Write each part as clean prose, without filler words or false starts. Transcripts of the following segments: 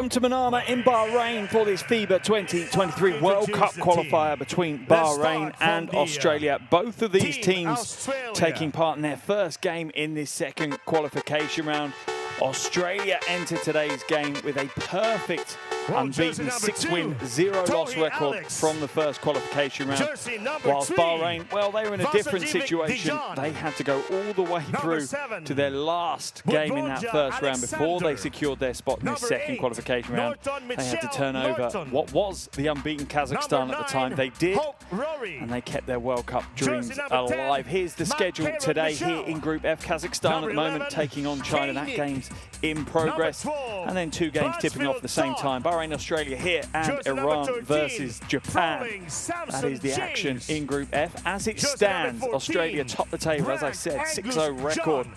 Welcome to Manama in Bahrain for this FIBA 2023 World Cup qualifier between Bahrain and Australia. Both of these teams taking part in their first game in this second qualification round. Australia entered today's game with a perfect unbeaten 6-win, 0-loss record from the first qualification round. Whilst Bahrain, well, they were in a different situation. They had to go all the way through to their last game in that first round before they secured their spot in this second qualification round. They had to turn over what was the unbeaten Kazakhstan at the time. They did, and they kept their World Cup dreams alive. Here's the schedule today here in Group F. Kazakhstan at the moment taking on China. That game's in progress, and then two games tipping off at the same time. Bahrain, Australia here, and Iran versus Japan. That is the action in Group F. As it stands, Australia top the table, as I said, 6-0 record.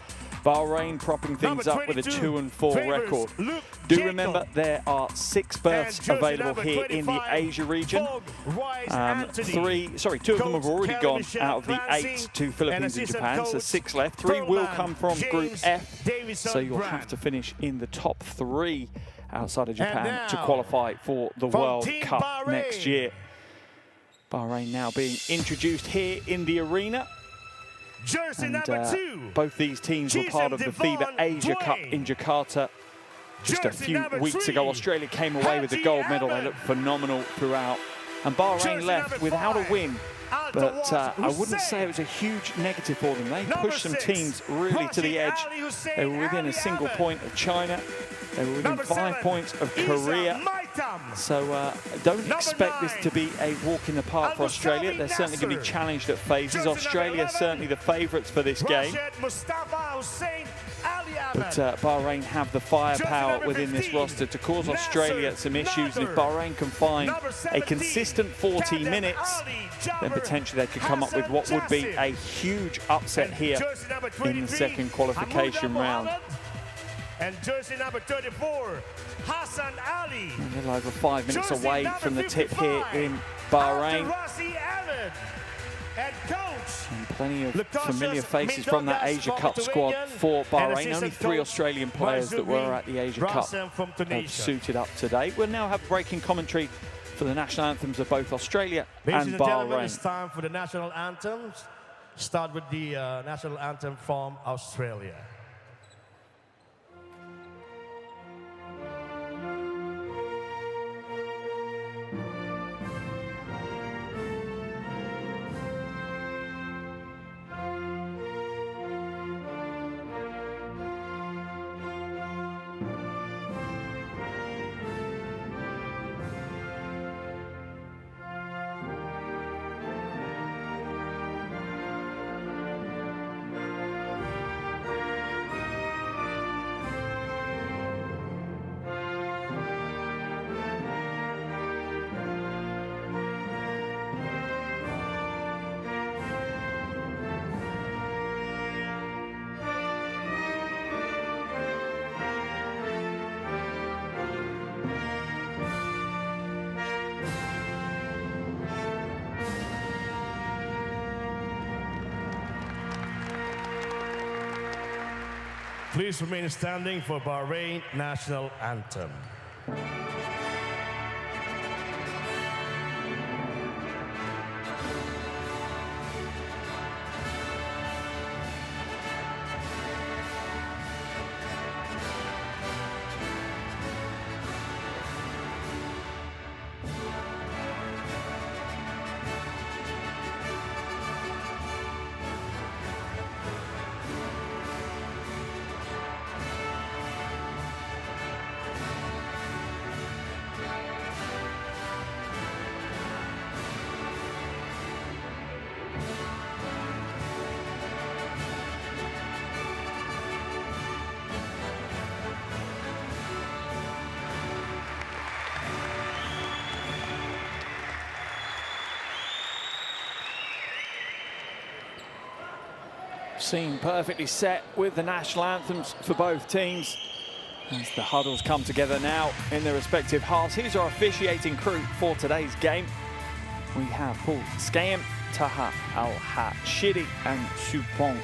Bahrain propping things up with a 2-4 record. Do remember there are 6 berths available here in the Asia region. Two of them have already gone out of the 8 to Philippines and Japan, so 6 left. 3 will come from Group F, so you'll have to finish in the top 3 outside of Japan to qualify for the World Cup next year. Bahrain now being introduced here in the arena. And both these teams were part of the FIBA Asia Cup in Jakarta just a few weeks ago. Australia came away with the gold medal. They looked phenomenal throughout. And Bahrain left without a win. But I wouldn't say it was a huge negative for them. They pushed some teams really to the edge. They were within a single point of China. They were within 5 points of Korea. So don't expect this to be a walk in the park for Australia. They're certainly going to be challenged at phases. Australia certainly the favourites for this game. But Bahrain have the firepower within this roster to cause Australia some issues. And if Bahrain can find a consistent 40 minutes, then potentially they could come up with what would be a huge upset here in the second qualification round. And jersey number 34, Hassan Ali. A little over 5 minutes away from the tip here in Bahrain. And plenty of familiar faces from that Asia Cup squad for Bahrain. Only 3 Australian players that were at the Asia Cup have suited up today. We'll now have breaking commentary for the national anthems of both Australia and Bahrain. It's time for the national anthems. Start with the national anthem from Australia. Please remain standing for Bahrain national anthem. Scene perfectly set with the national anthems for both teams as the huddles come together now in their respective halves. Here's our officiating crew for today's game. We have Paul Skayem, Taha Al-Hashidi and Supong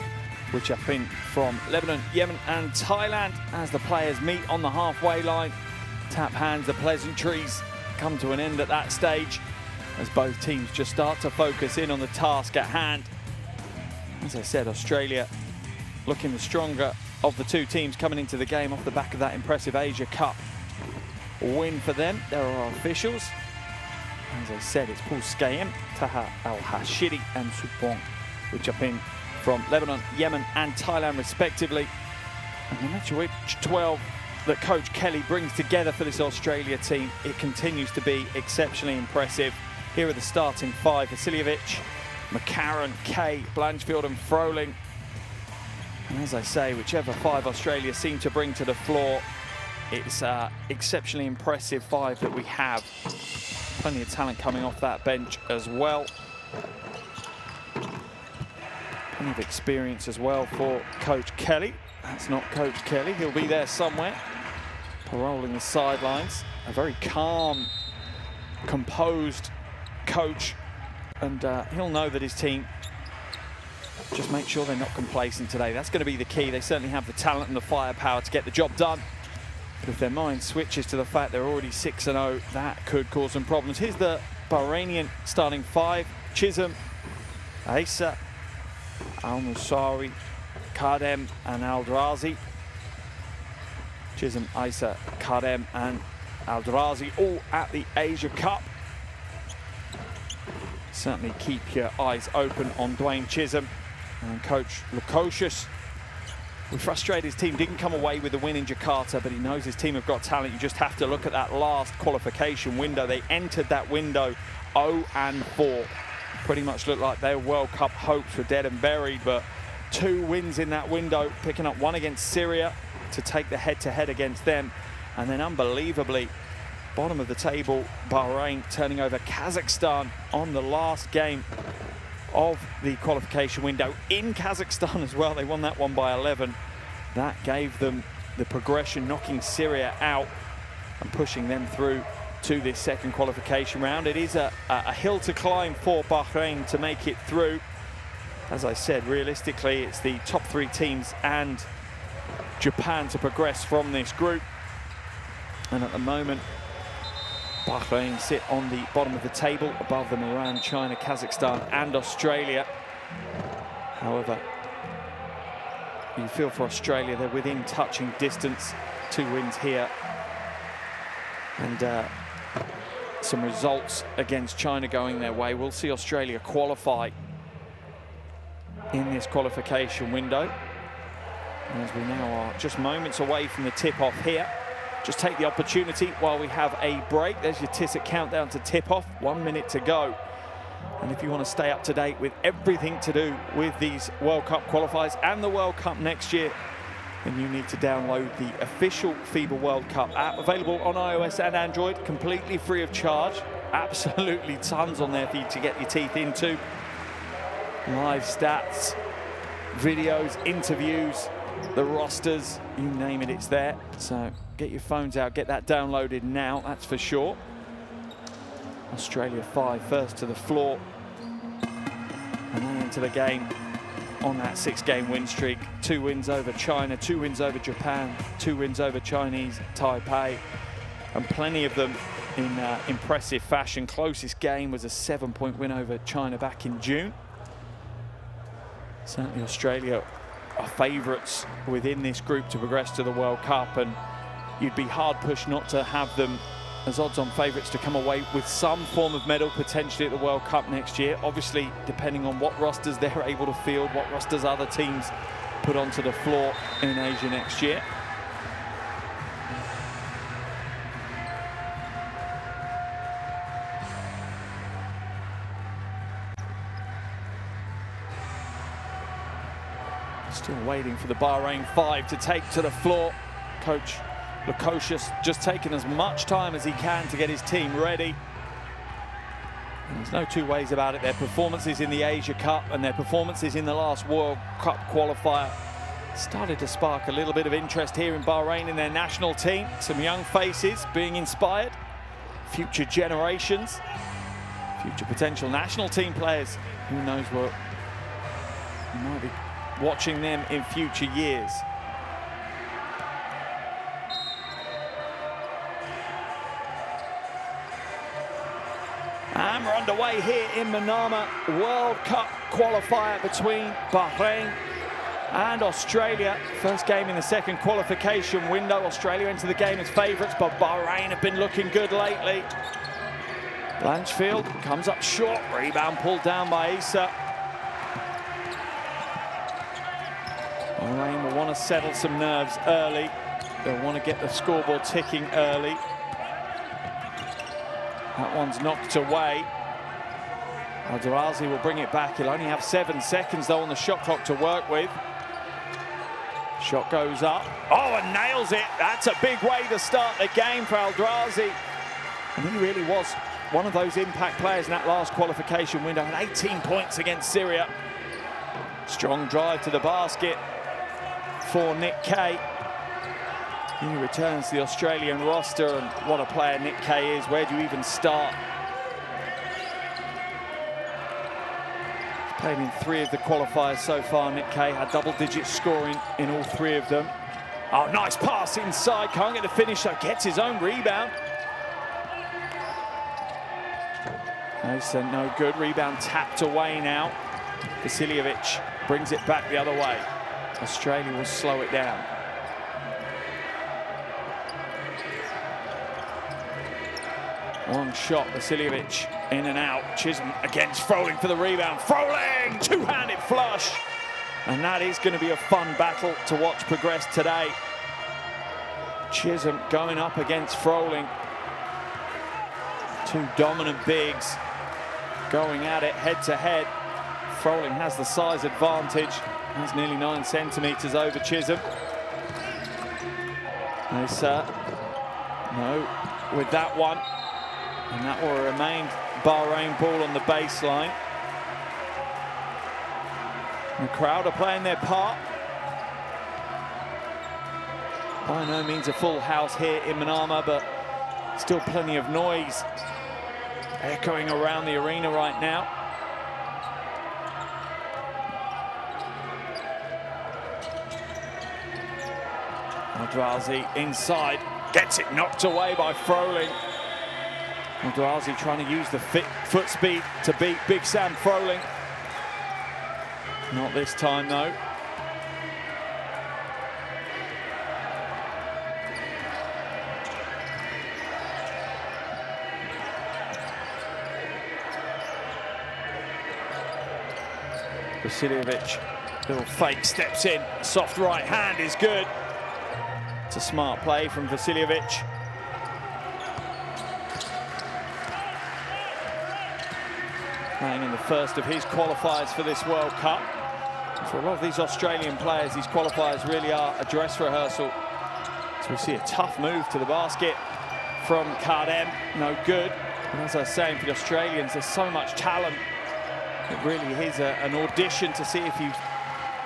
which have been from Lebanon, Yemen and Thailand as the players meet on the halfway line. tap hands, the pleasantries come to an end at that stage as both teams just start to focus in on the task at hand. As I said, Australia looking the stronger of the two teams coming into the game off the back of that impressive Asia Cup win for them. There are our officials. As I said, it's Paul Skayem, Taha Al-Hashiri and Supong, which are in from Lebanon, Yemen and Thailand respectively. And no matter which 12 that Coach Kelly brings together for this Australia team, it continues to be exceptionally impressive. Here are the starting five: Vasiljevic, McCarron, Kay, Blanchfield and Froling. And as I say, whichever five Australia seem to bring to the floor, it's exceptionally impressive five that we have. Plenty of talent coming off that bench as well. Plenty of experience as well for Coach Kelly. That's not Coach Kelly, he'll be there somewhere, paroling the sidelines. A very calm, composed coach, and he'll know that his team just make sure they're not complacent today. That's going to be the key. They certainly have the talent and the firepower to get the job done. But if their mind switches to the fact they're already 6-0, that could cause some problems. Here's the Bahrainian starting five: Chisholm, Aisa, Al-Musari, Kadem and Al-Drazi. Chisholm, Aisa, Kadem and Al-Drazi all at the Asia Cup. Certainly keep your eyes open on Dwayne Chisholm and Coach Lukosius. We're frustrated his team didn't come away with the win in Jakarta, but he knows his team have got talent. You just have to look at that last qualification window. They entered that window 0-4. Pretty much looked like their World Cup hopes were dead and buried, but 2 wins in that window, picking up one against Syria to take the head-to-head against them. And then unbelievably, bottom of the table, Bahrain turning over Kazakhstan on the last game of the qualification window in Kazakhstan as well. They won that one by 11. That gave them the progression, knocking Syria out and pushing them through to this second qualification round. It is a hill to climb for Bahrain to make it through. As I said, realistically, it's the top 3 teams and Japan to progress from this group. And at the moment, Bahrain sit on the bottom of the table, above them Iran, China, Kazakhstan and Australia. However, you feel for Australia, they're within touching distance. 2 wins here. And some results against China going their way. We'll see Australia qualify in this qualification window. As we now are just moments away from the tip-off here. Just take the opportunity while we have a break. There's your Tissot countdown to tip-off, 1 minute to go. And if you want to stay up to date with everything to do with these World Cup qualifiers and the World Cup next year, then you need to download the official FIBA World Cup app, available on iOS and Android, completely free of charge. Absolutely tons on there for you to get your teeth into. Live stats, videos, interviews, the rosters, you name it, it's there. So get your phones out, get that downloaded now, that's for sure. Australia 5 first to the floor. And they into the game on that 6-game win streak. 2 wins over China, 2 wins over Japan, 2 wins over Chinese Taipei, and plenty of them in impressive fashion. Closest game was a 7-point win over China back in June. Certainly Australia are favourites within this group to progress to the World Cup, and you'd be hard pushed not to have them as odds-on favourites to come away with some form of medal potentially at the World Cup next year. Obviously, depending on what rosters they're able to field, what rosters other teams put onto the floor in Asia next year. Still waiting for the Bahrain 5 to take to the floor. Coach Lukosius just taking as much time as he can to get his team ready. And there's no 2 ways about it. Their performances in the Asia Cup and their performances in the last World Cup qualifier started to spark a little bit of interest here in Bahrain in their national team. Some young faces being inspired, future generations, future potential national team players. Who knows what might be watching them in future years. And we're underway here in Manama, World Cup qualifier between Bahrain and Australia. First game in the second qualification window. Australia into the game as favourites, but Bahrain have been looking good lately. Blanchfield comes up short, rebound pulled down by Issa. Bahrain will want to settle some nerves early. They'll want to get the scoreboard ticking early. That one's knocked away. Al-Darazi will bring it back. He'll only have 7 seconds though on the shot clock to work with. Shot goes up. Oh, and nails it. That's a big way to start the game for Al-Darazi. And he really was one of those impact players in that last qualification window. Had 18 points against Syria. Strong drive to the basket for Nick Kay. He returns to the Australian roster, and what a player Nick Kay is. Where do you even start? He's played in 3 of the qualifiers so far. Nick Kay had double-digit scoring in all 3 of them. Oh, nice pass inside. Can't get the finish, so gets his own rebound. No good. Rebound tapped away now. Vasiljevic brings it back the other way. Australia will slow it down. One shot, Vasiljevic in and out. Chisholm against Froling for the rebound. Froling, two-handed flush. And that is going to be a fun battle to watch progress today. Chisholm going up against Froling. 2 dominant bigs going at it head to head. Froling has the size advantage. He's nearly 9 centimetres over Chisholm. No, with that one. And that will remain Bahrain ball on the baseline. The crowd are playing their part. By no means a full house here in Manama, but still plenty of noise echoing around the arena right now. Al-Darazi inside, gets it knocked away by Froling. Al-Darazi trying to use the foot speed to beat Big Sam Froling. Not this time though. Vasiljevic, little fake, steps in. Soft right hand is good. It's a smart play from Vasiljevic. Playing in the first of his qualifiers for this World Cup. For a lot of these Australian players, these qualifiers really are a dress rehearsal. So we see a tough move to the basket from Kardem, no good. And as I was saying, for the Australians, there's so much talent. It really is an audition to see if you're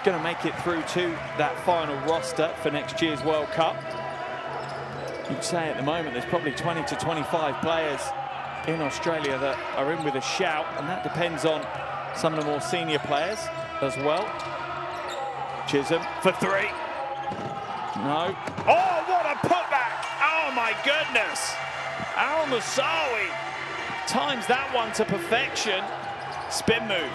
going to make it through to that final roster for next year's World Cup. You'd say at the moment there's probably 20 to 25 players in Australia that are in with a shout, and that depends on some of the more senior players as well. Chisholm for 3. No. Oh, what a putback! Oh my goodness! Al Musawi times that one to perfection. Spin move.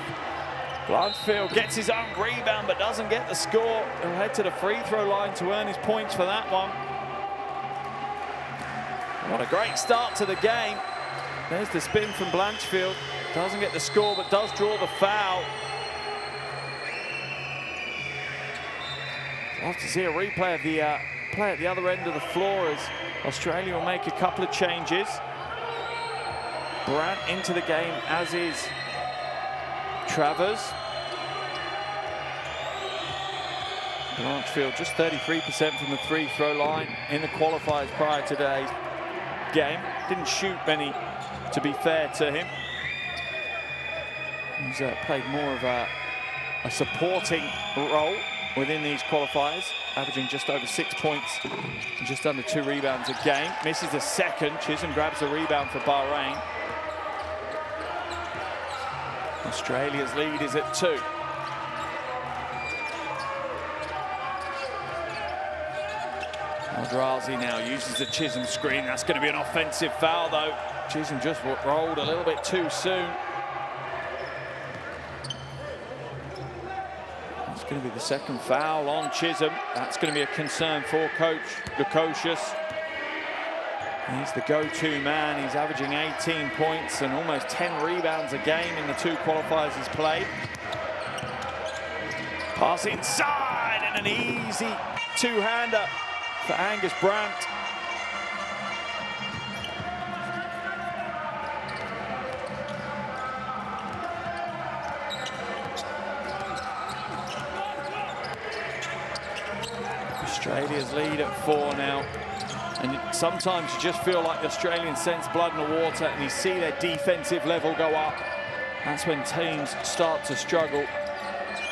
Blanchfield gets his own rebound but doesn't get the score. He'll head to the free throw line to earn his points for that one. What a great start to the game. There's the spin from Blanchfield. Doesn't get the score, but does draw the foul. Love to see a replay of the play at the other end of the floor as Australia will make a couple of changes. Brandt into the game, as is Travers. Blanchfield just 33% from the free throw line in the qualifiers prior to today's game. Didn't shoot many, to be fair to him. He's played more of a supporting role within these qualifiers, averaging just over 6 points and just under 2 rebounds a game. Misses the second. Chisholm grabs the rebound for Bahrain. Australia's lead is at 2. Eldrazi now uses the Chisholm screen. That's going to be an offensive foul, though. Chisholm just rolled a little bit too soon. It's going to be the second foul on Chisholm. That's going to be a concern for coach Lukosius. He's the go-to man. He's averaging 18 points and almost 10 rebounds a game in the 2 qualifiers he's played. Pass inside and an easy two-hander for Angus Brandt. Australia's lead at 4 now. And sometimes you just feel like the Australians sense blood in the water and you see their defensive level go up. That's when teams start to struggle.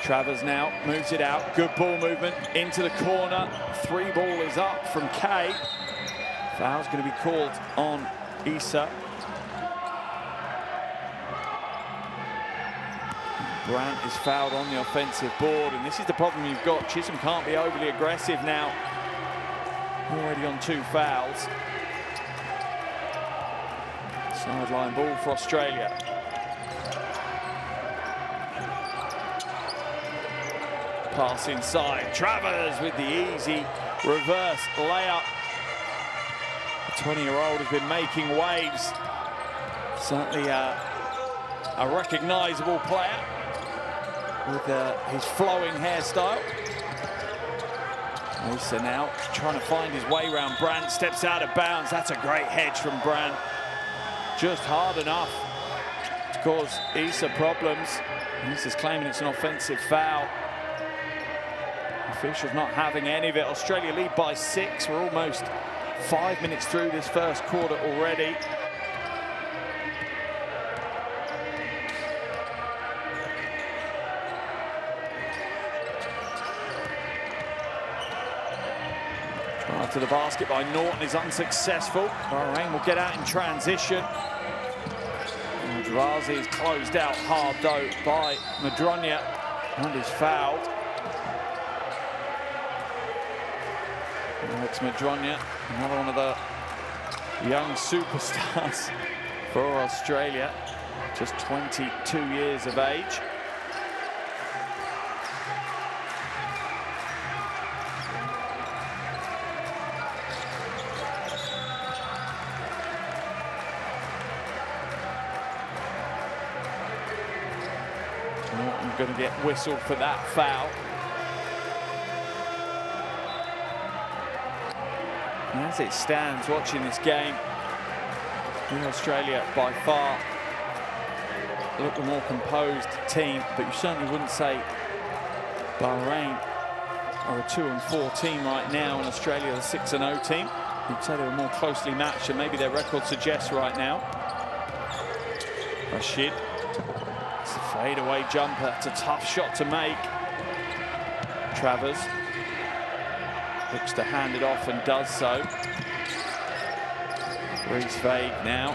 Travers now moves it out. Good ball movement into the corner. 3 ball is up from Kay. Foul's going to be called on Issa. Brandt is fouled on the offensive board, and this is the problem you've got. Chisholm can't be overly aggressive now. Already on 2 fouls. Sideline ball for Australia. Pass inside. Travers with the easy reverse layup. The 20-year-old has been making waves. Certainly a recognisable player with his flowing hairstyle. Issa now trying to find his way around Brandt, steps out of bounds. That's a great hedge from Brandt. Just hard enough to cause Issa problems. Issa's claiming it's an offensive foul. Officials not having any of it. Australia lead by 6. We're almost 5 minutes through this first quarter already. To the basket by Norton is unsuccessful. Bahrain will get out in transition. Eldrazi is closed out hard though by Madronia and is fouled. Alex Madronia, another one of the young superstars for Australia, just 22 years of age. Going to get whistled for that foul. And as it stands, watching this game, Australia by far look the more composed team, but you certainly wouldn't say Bahrain are a 2-4 team right now, and Australia a 6-0 team. You'd say they were more closely matched, and maybe their record suggests right now. Rashid. Fadeaway jumper. It's a tough shot to make. Travers looks to hand it off and does so. Reese Vague now,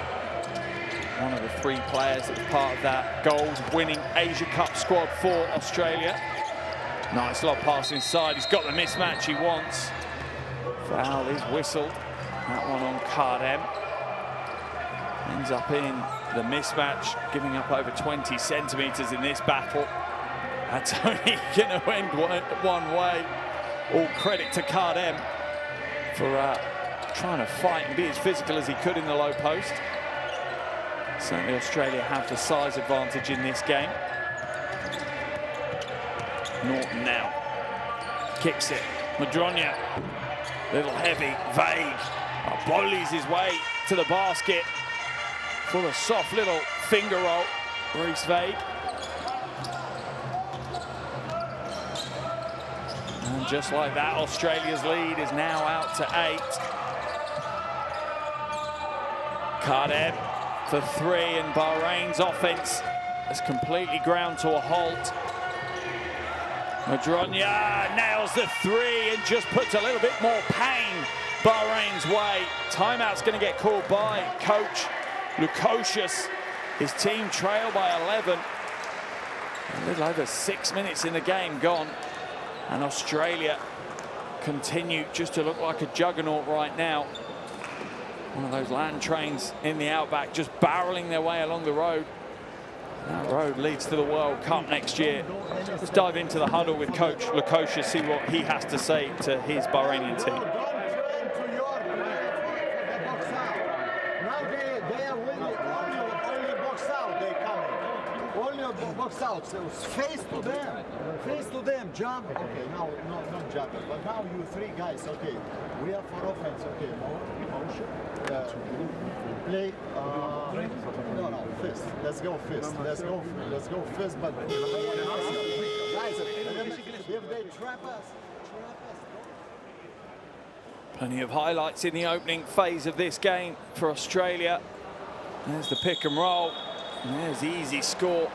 one of the 3 players that was part of that gold-winning Asia Cup squad for Australia. Nice lob pass inside. He's got the mismatch he wants. Foul is whistled. That one on Kardem. Ends up in the mismatch, giving up over 20 centimetres in this battle. That's only going to end one way. All credit to Kardem for trying to fight and be as physical as he could in the low post. Certainly Australia have the size advantage in this game. Norton now kicks it. Madronia, little heavy, Vague. Bullies his way to the basket for a soft little finger roll. Reese Vague. And just like that, Australia's lead is now out to 8. Kardem for 3, and Bahrain's offense has completely ground to a halt. Madronia nails the 3 and just puts a little bit more pain Bahrain's way. Timeout's going to get called by coach Lukosius. His team trail by 11. A little over 6 minutes in the game gone. And Australia continue just to look like a juggernaut right now. One of those land trains in the outback, just barreling their way along the road. That road leads to the World Cup next year. Let's dive into the huddle with Coach Lukosha, see what he has to say to his Bahrainian team. Box out, so face to them, jump. Okay, now not jumping, but now you three guys. Okay, we are for offense. Okay, motion, play. No, fist. Let's go fist. Let's go fist. But guys, if they trap us. Plenty of highlights in the opening phase of this game for Australia. There's the pick and roll. And there's the easy score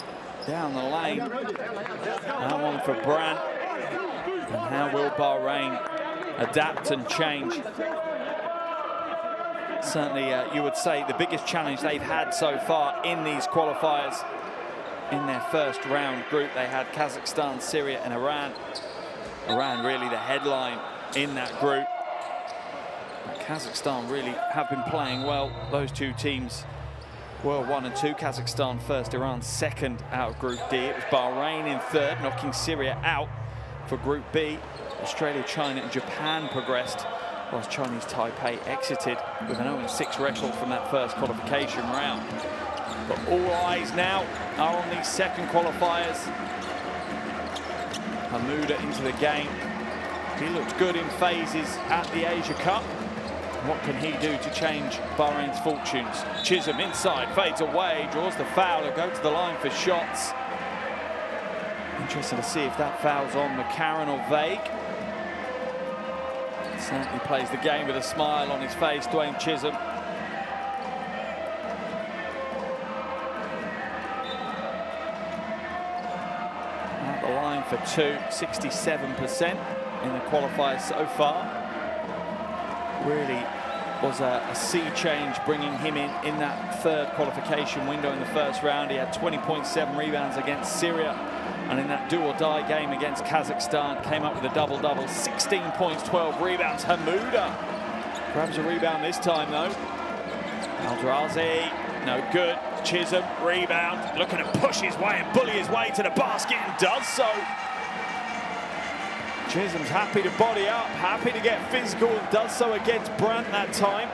down the lane. That one for Brandt. And how will Bahrain adapt and change? Certainly, you would say the biggest challenge they've had so far in these qualifiers. In their first round group, they had Kazakhstan, Syria, and Iran. Iran really the headline in that group. But Kazakhstan really have been playing well. Those two teams were 1 and 2. Kazakhstan first, Iran second out of Group D. It was Bahrain in third, knocking Syria out for Group B. Australia, China, and Japan progressed, whilst Chinese Taipei exited with an 0-6 record from that first qualification round. But all eyes now are on these second qualifiers. Hamuda into the game. He looked good in phases at the Asia Cup. What can he do to change Bahrain's fortunes? Chisholm inside, fades away, draws the foul, and go to the line for shots. Interesting to see if that foul's on McCarron or Vague. Certainly plays the game with a smile on his face, Dwayne Chisholm. At the line for two, 67% in the qualifiers so far. Really was a sea change bringing him in that third qualification window in the first round. He had 20.7 rebounds against Syria, and in that do-or-die game against Kazakhstan came up with a double-double, 16 points, 12 rebounds. Hamuda grabs a rebound this time though. Aldrazi, no good. Chisholm, rebound, looking to push his way and bully his way to the basket, and does so. Chisholm's happy to body up, happy to get physical, and does so against Brandt that time.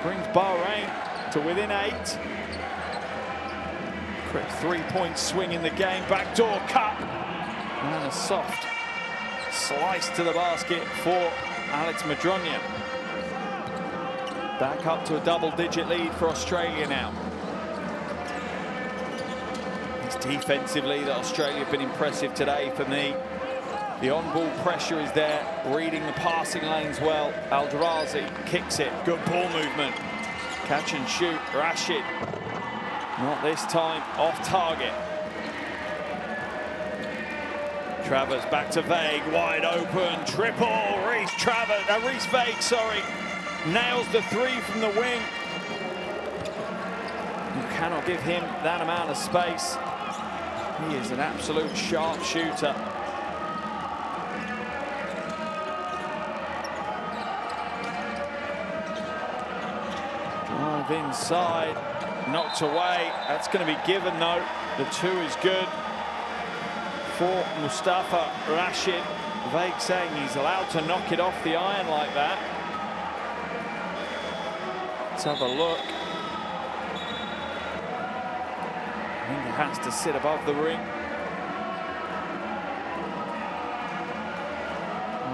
Brings Bahrain to within 8. Quick 3-point swing in the game, backdoor cut. And a soft slice to the basket for Alex Madronia. Back up to a double-digit lead for Australia now. It's defensively that Australia have been impressive today for me. The on-ball pressure is there, reading the passing lanes well. Aldrazi kicks it, good ball movement. Catch and shoot, Rashid. Not this time, off target. Travers back to Vague, wide open, triple. Reese Vague, sorry. Nails the three from the wing. You cannot give him that amount of space. He is an absolute sharp shooter. Inside, knocked away. That's going to be given though. The two is good for Mustafa Rashid. Vague saying he's allowed to knock it off the iron like that. Let's have a look. I think he has to sit above the ring.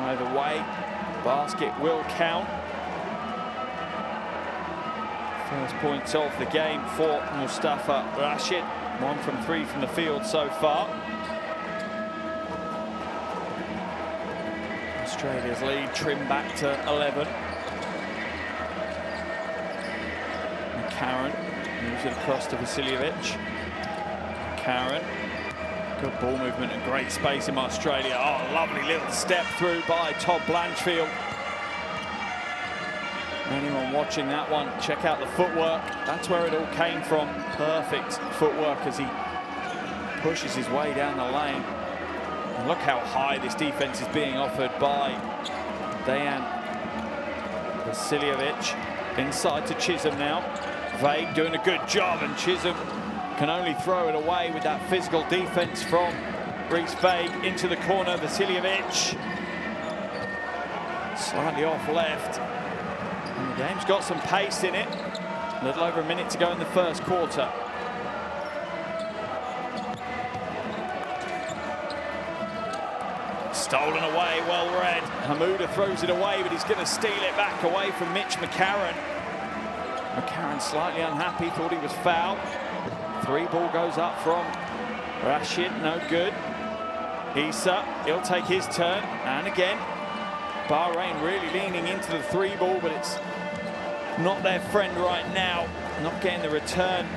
Either way, basket will count. First points of the game for Mustafa Rashid. 1 from 3 from the field so far. Australia's lead trimmed back to 11. McCarron moves it across to Vasiljevic. McCarron, good ball movement and great space in Australia. Oh, lovely little step through by Todd Blanchfield. Anyone watching that one, check out the footwork. That's where it all came from. Perfect footwork as he pushes his way down the lane. And look how high this defense is being offered by Dejan Vasiljevic inside to Chisholm now. Vague doing a good job, and Chisholm can only throw it away with that physical defense from Reece Vague into the corner. Vasiljevic slightly off left. And the game's got some pace in it. A little over a minute to go in the first quarter. Stolen away, well read. Hamouda throws it away, but he's going to steal it back away from Mitch McCarron. McCarron slightly unhappy, thought he was fouled. Three ball goes up from Rashid, no good. Issa, he'll take his turn, and again, Bahrain really leaning into the three ball, but it's not their friend right now. Not getting the return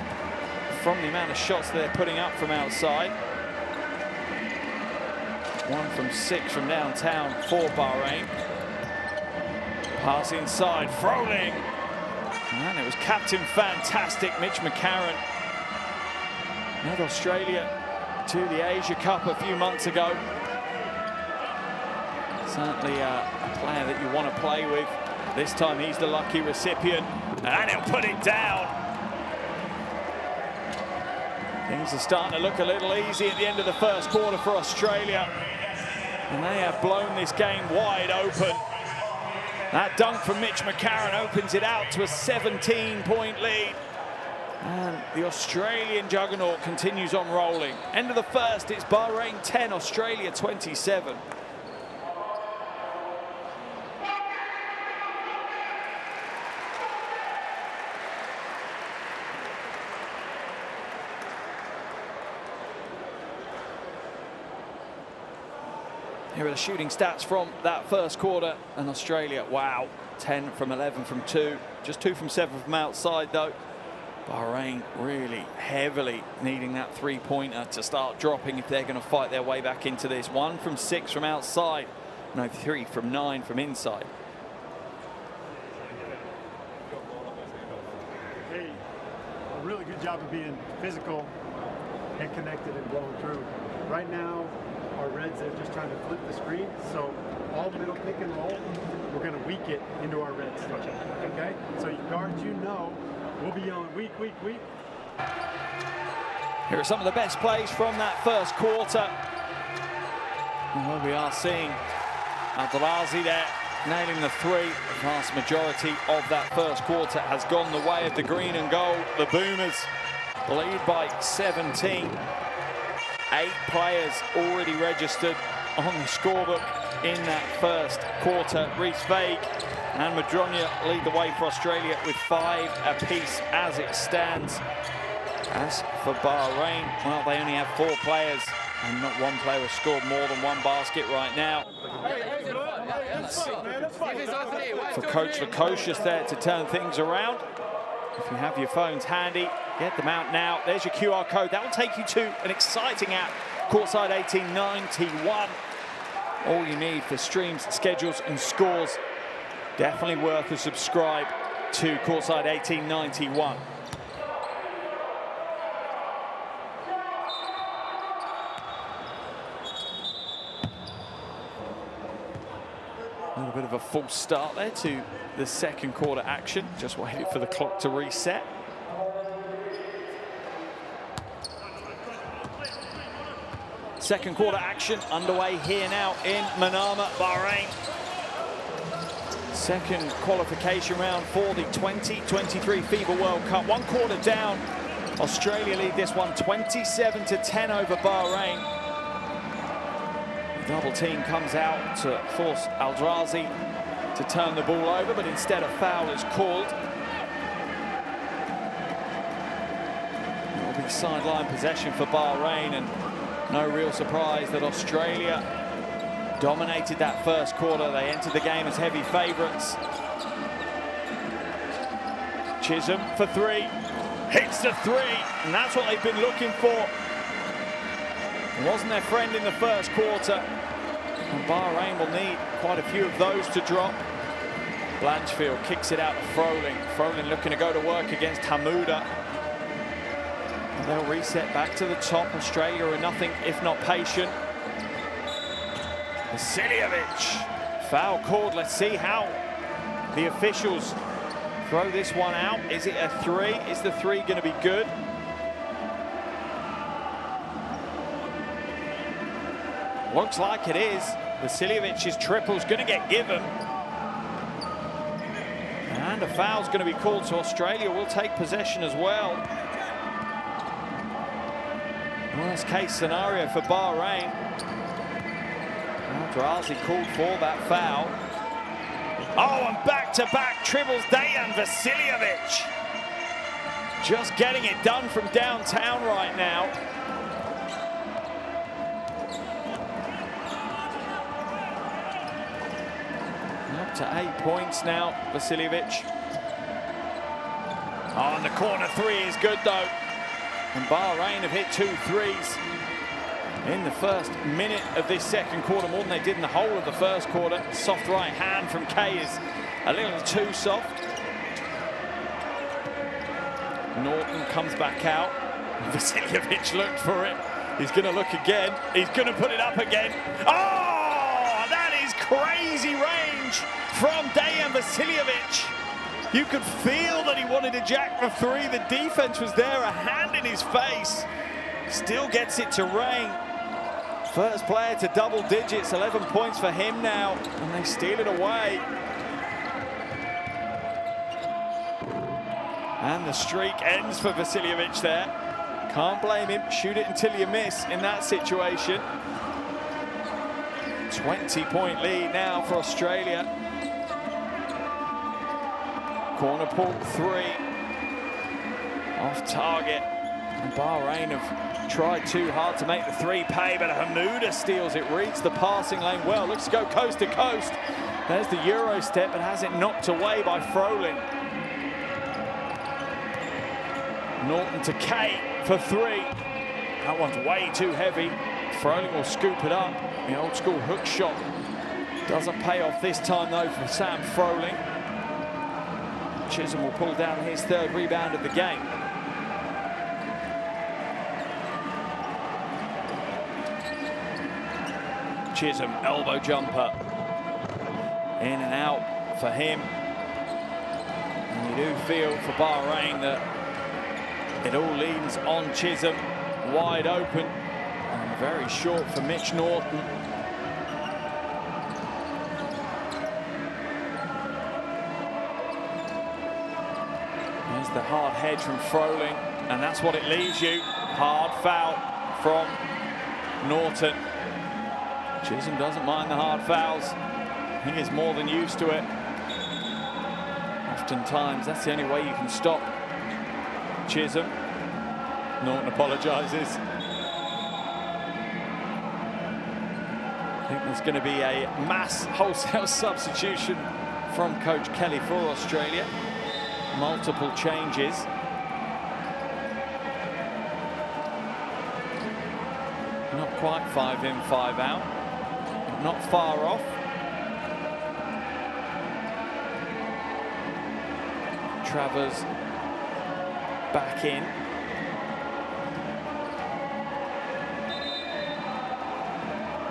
from the amount of shots they're putting up from outside. 1 from 6 from downtown for Bahrain. Pass inside, Froling. And it was Captain Fantastic, Mitch McCarron. Led Australia to the Asia Cup a few months ago. Certainly a player that you want to play with. This time he's the lucky recipient, and he'll put it down. Things are starting to look a little easy at the end of the first quarter for Australia. And they have blown this game wide open. That dunk from Mitch McCarron opens it out to a 17-point lead. And the Australian juggernaut continues on rolling. End of the first, it's Bahrain 10, Australia 27. Here are the shooting stats from that first quarter, and Australia, wow, 10 from 11 from 2. Just 2 from 7 from outside, though. Bahrain really heavily needing that three-pointer to start dropping if they're going to fight their way back into this. 1 from 6 from outside. No, 3 from 9 from inside. Hey, a really good job of being physical and connected and blowing through. Right now, our Reds are just trying to flip the screen, so all middle pick and roll, we're going to weak it into our Reds. Okay? So you guards, you know, we'll be on weak. Here are some of the best plays from that first quarter. Well, we are seeing Al-Darazi there nailing the three. The vast majority of that first quarter has gone the way of the green and gold. The Boomers lead by 17. 8 players already registered on the scorebook in that first quarter. Reece Vague and Madronya lead the way for Australia with 5 apiece as it stands. As for Bahrain, well, they only have 4 players, and not one player has scored more than 1 basket right now. For Coach Lukosius there to turn things around. If you have your phones handy, get them out now. There's your QR code. That will take you to an exciting app, Courtside 1891. All you need for streams, schedules, and scores. Definitely worth a subscribe to Courtside 1891. A little bit of a false start there to the second quarter action. Just waited for the clock to reset. Second quarter action underway here now in Manama, Bahrain. Second qualification round for the 2023 FIBA World Cup. 1 quarter down. Australia lead this one 27-10 over Bahrain. The double team comes out to force Al-Darazi to turn the ball over, but instead a foul is called. It will be sideline possession for Bahrain, and no real surprise that Australia dominated that first quarter. They entered the game as heavy favourites. Chisholm for 3, hits the 3, and that's what they've been looking for. It wasn't their friend in the first quarter, and Bahrain will need quite a few of those to drop. Blanchfield kicks it out to Froling. Froling looking to go to work against Hamouda. And they'll reset back to the top. Australia are nothing if not patient. Vasiljevic Foul called. Let's see how the officials throw this one out. Is it a 3? Is the 3 going to be good? Looks like it is. Vasiljevic's triple's going to get given. And a foul's going to be called, so Australia will take possession as well. Worst case scenario for Bahrain. Drazi called for that foul. Oh, and back-to-back triples, Dejan Vasiljevic. Just getting it done from downtown right now. Up to 8 points now, Vasiljevic. Oh, and the corner 3 is good though. And Bahrain have hit 2 threes in the first minute of this second quarter, more than they did in the whole of the first quarter. Soft right hand from Kay is a little too soft. Norton comes back out. Vasiljevic looked for it. He's going to look again. He's going to put it up again. Oh, that is crazy range from Dejan Vasiljevic. You could feel that he wanted to jack the 3. The defense was there, a hand in his face. Still gets it to rain. First player to double digits, 11 points for him now, and they steal it away. And the streak ends for Vasiljevic there. Can't blame him, shoot it until you miss in that situation. 20-point lead now for Australia. Corner pull 3. Off target. And Bahrain have tried too hard to make the 3 pay, but Hamuda steals it, reads the passing lane well, looks to go coast to coast. There's the Euro step, but has it knocked away by Froling. Norton to Kay for 3. That one's way too heavy. Froling will scoop it up. The old school hook shot doesn't pay off this time though for Sam Froling. Chisholm will pull down his 3rd rebound of the game. Chisholm, elbow jumper. In and out for him. And you do feel for Bahrain that it all leans on Chisholm. Wide open. And very short for Mitch Norton. There's the hard hedge from Froling. And that's what it leaves you. Hard foul from Norton. Chisholm doesn't mind the hard fouls. He is more than used to it. Oftentimes, that's the only way you can stop Chisholm. Norton apologises. I think there's going to be a mass wholesale substitution from Coach Kelly for Australia. Multiple changes. Not quite 5 in, 5 out. Not far off. Travers back in.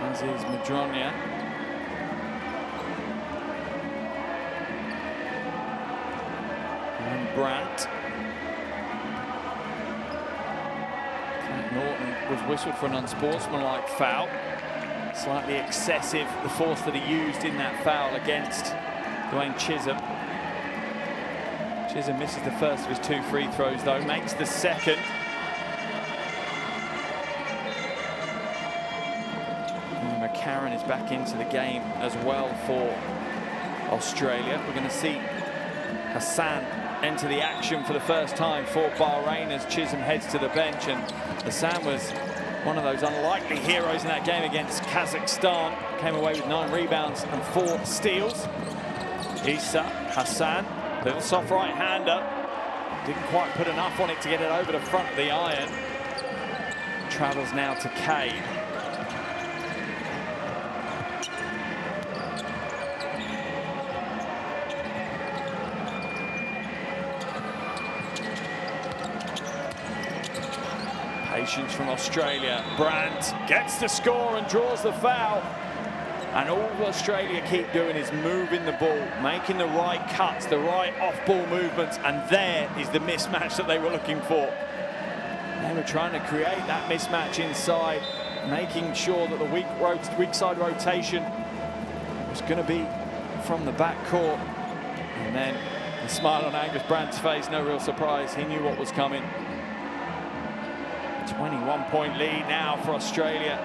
As is Madronia. And Brandt. Norton was whistled for an unsportsmanlike foul. Slightly excessive, the force that he used in that foul against Dwayne Chisholm. Chisholm misses the first of his 2 free throws though, makes the second. And McCarron is back into the game as well for Australia. We're going to see Hassan enter the action for the first time for Bahrain as Chisholm heads to the bench. And Hassan was one of those unlikely heroes in that game against Kazakhstan. Came away with 9 rebounds and 4 steals. Issa, Hassan, little soft right-hander. Didn't quite put enough on it to get it over the front of the iron. Travels now to Kay. Patience from Australia. Brandt gets the score and draws the foul. And all Australia keep doing is moving the ball, making the right cuts, the right off-ball movements, and there is the mismatch that they were looking for. They were trying to create that mismatch inside, making sure that the weak side rotation was going to be from the backcourt. And then the smile on Angus Brandt's face, no real surprise. He knew what was coming. 21-point lead now for Australia.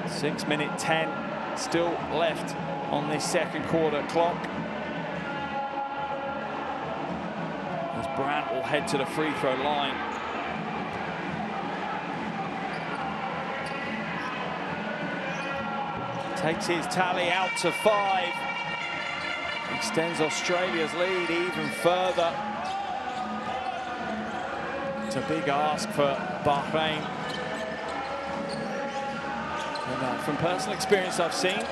6 minute 10 still left on this second quarter clock. As Brandt will head to the free throw line. Takes his tally out to 5. Extends Australia's lead even further. It's a big ask for Bahrain. And, from personal experience I've seen,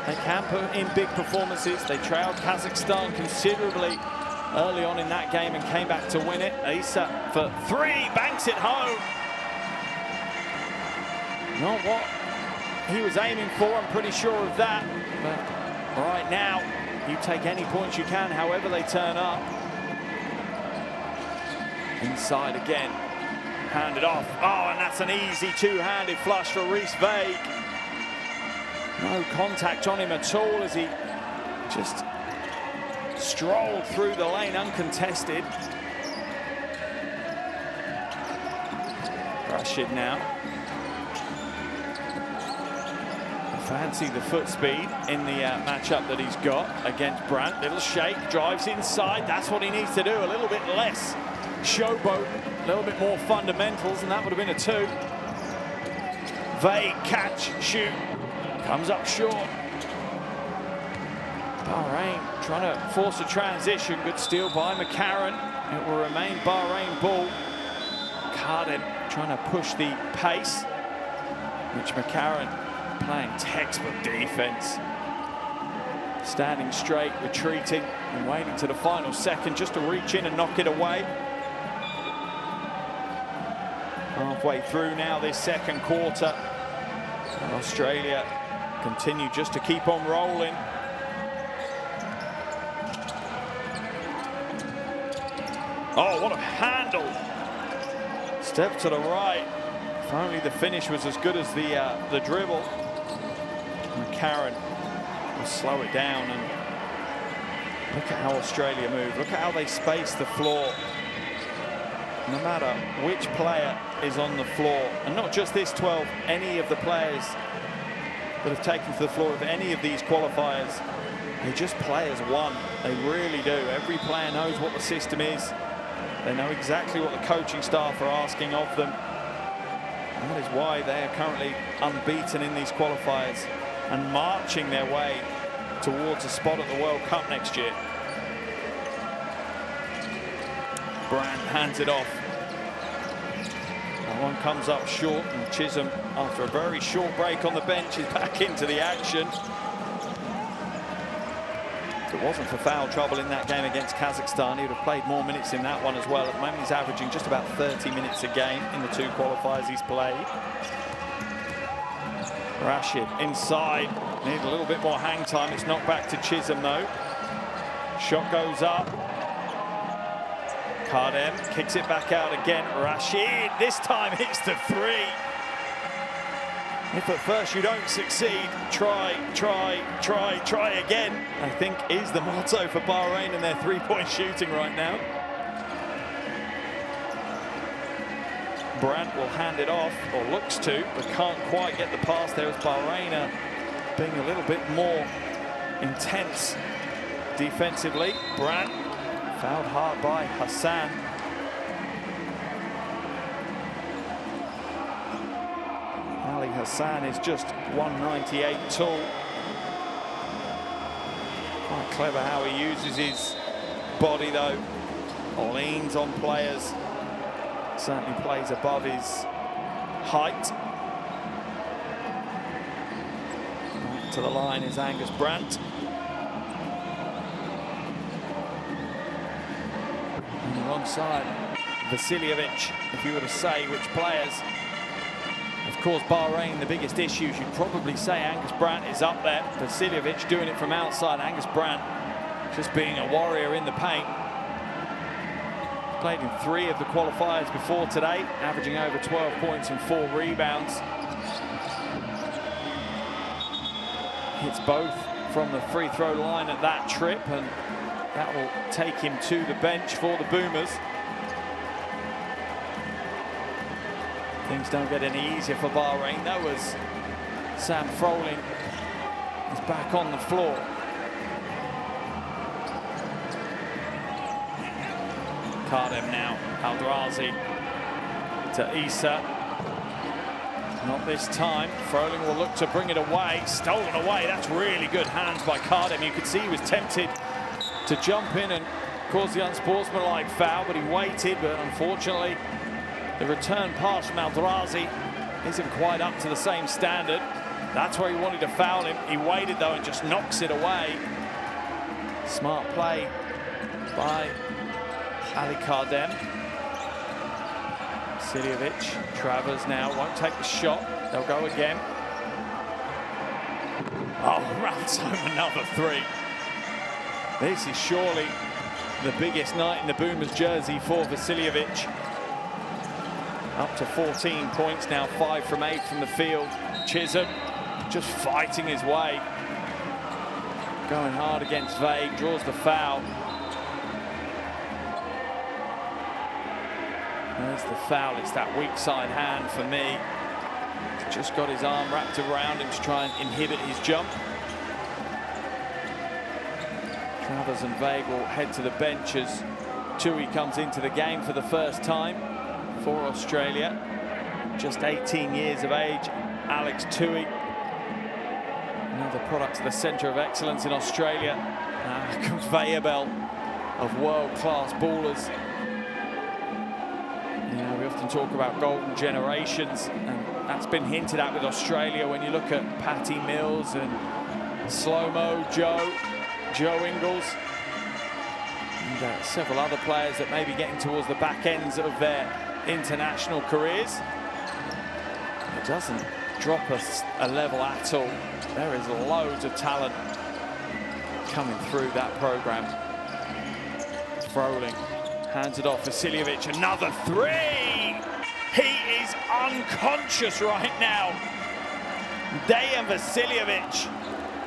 they can put in big performances. They trailed Kazakhstan considerably early on in that game and came back to win it. Issa for 3, banks it home. Not what he was aiming for, I'm pretty sure of that. But right now, you take any points you can, however they turn up. Inside again, handed off. Oh, and that's an easy two-handed flush for Reese Vague. No contact on him at all as he just strolled through the lane uncontested. Rashid now. Fancy the foot speed in the matchup that he's got against Brandt. Little shake, drives inside. That's what he needs to do. A little bit less showboat, a little bit more fundamentals, and that would have been a 2. Vague catch, shoot, comes up short. Bahrain trying to force a transition. Good steal by McCarron. It will remain Bahrain ball. Cardin trying to push the pace, which McCarron playing textbook defense. Standing straight, retreating, and waiting to the final second just to reach in and knock it away. Halfway through now this second quarter. Australia continue just to keep on rolling. Oh, what a handle. Step to the right. If only the finish was as good as the dribble. McCarron will slow it down, and look at how Australia move. Look at how they space the floor. No matter which player is on the floor, and not just this 12, any of the players that have taken to the floor of any of these qualifiers, they just play as one. They really do. Every player knows what the system is. They know exactly what the coaching staff are asking of them. And that is why they are currently unbeaten in these qualifiers and marching their way towards a spot at the World Cup next year. Brandt hands it off. That one comes up short, and Chisholm, after a very short break on the bench, is back into the action. If it wasn't for foul trouble in that game against Kazakhstan, he would have played more minutes in that one as well. At the moment, he's averaging just about 30 minutes a game in the 2 qualifiers he's played. Rashid inside, needs a little bit more hang time. It's knocked back to Chisholm though. Shot goes up. Kardem kicks it back out again. Rashid this time hits the 3. If at first you don't succeed, try again, I think is the motto for Bahrain and their 3-point shooting right now. Brandt will hand it off, or looks to, but can't quite get the pass there as Bahrain are being a little bit more intense defensively. Brandt fouled hard by Hassan. Ali Hassan is just 198 tall. Quite clever how he uses his body though. Leans on players. Certainly plays above his height. Back to the line is Angus Brandt. And alongside Vasiljevic, if you were to say which players have Of course, Bahrain, the biggest issues, you'd probably say Angus Brandt is up there. Vasiljevic doing it from outside. Angus Brandt just being a warrior in the paint. Played in 3 of the qualifiers before today, averaging over 12 points and 4 rebounds. Hits both from the free throw line at that trip, and that will take him to the bench for the Boomers. Things don't get any easier for Bahrain, though, as Sam Froling is back on the floor. Kardem now, Aldrazi to Issa. Not this time. Froling will look to bring it away. Stolen away. That's really good hands by Kardem. You could see he was tempted to jump in and cause the unsportsmanlike foul, but he waited. But unfortunately, the return pass from Aldrazi isn't quite up to the same standard. That's where he wanted to foul him. He waited, though, and just knocks it away. Smart play by Ali Kardem. Vasiljevic, Travers now won't take the shot. They'll go again. Oh, rounds home another 3. This is surely the biggest night in the Boomers jersey for Vasiljevic. Up to 14 points now, 5 from 8 from the field. Chisholm just fighting his way. Going hard against Vague, draws the foul. There's the foul. It's that weak side hand for me. He's just got his arm wrapped around him to try and inhibit his jump. Travers and Vague will head to the bench as Tui comes into the game for the first time for Australia. Just 18 years of age, Alex Tui. Another product of the Centre of Excellence in Australia. Conveyor belt of world-class ballers. We often talk about golden generations, and that's been hinted at with Australia when you look at Patty Mills and Slow-Mo Joe Ingles, and several other players that may be getting towards the back ends of their international careers. It doesn't drop us a level at all. There is loads of talent coming through that program. Froling hands it off. Vasiljevic, another 3. He is unconscious right now. Dejan Vasiljevic.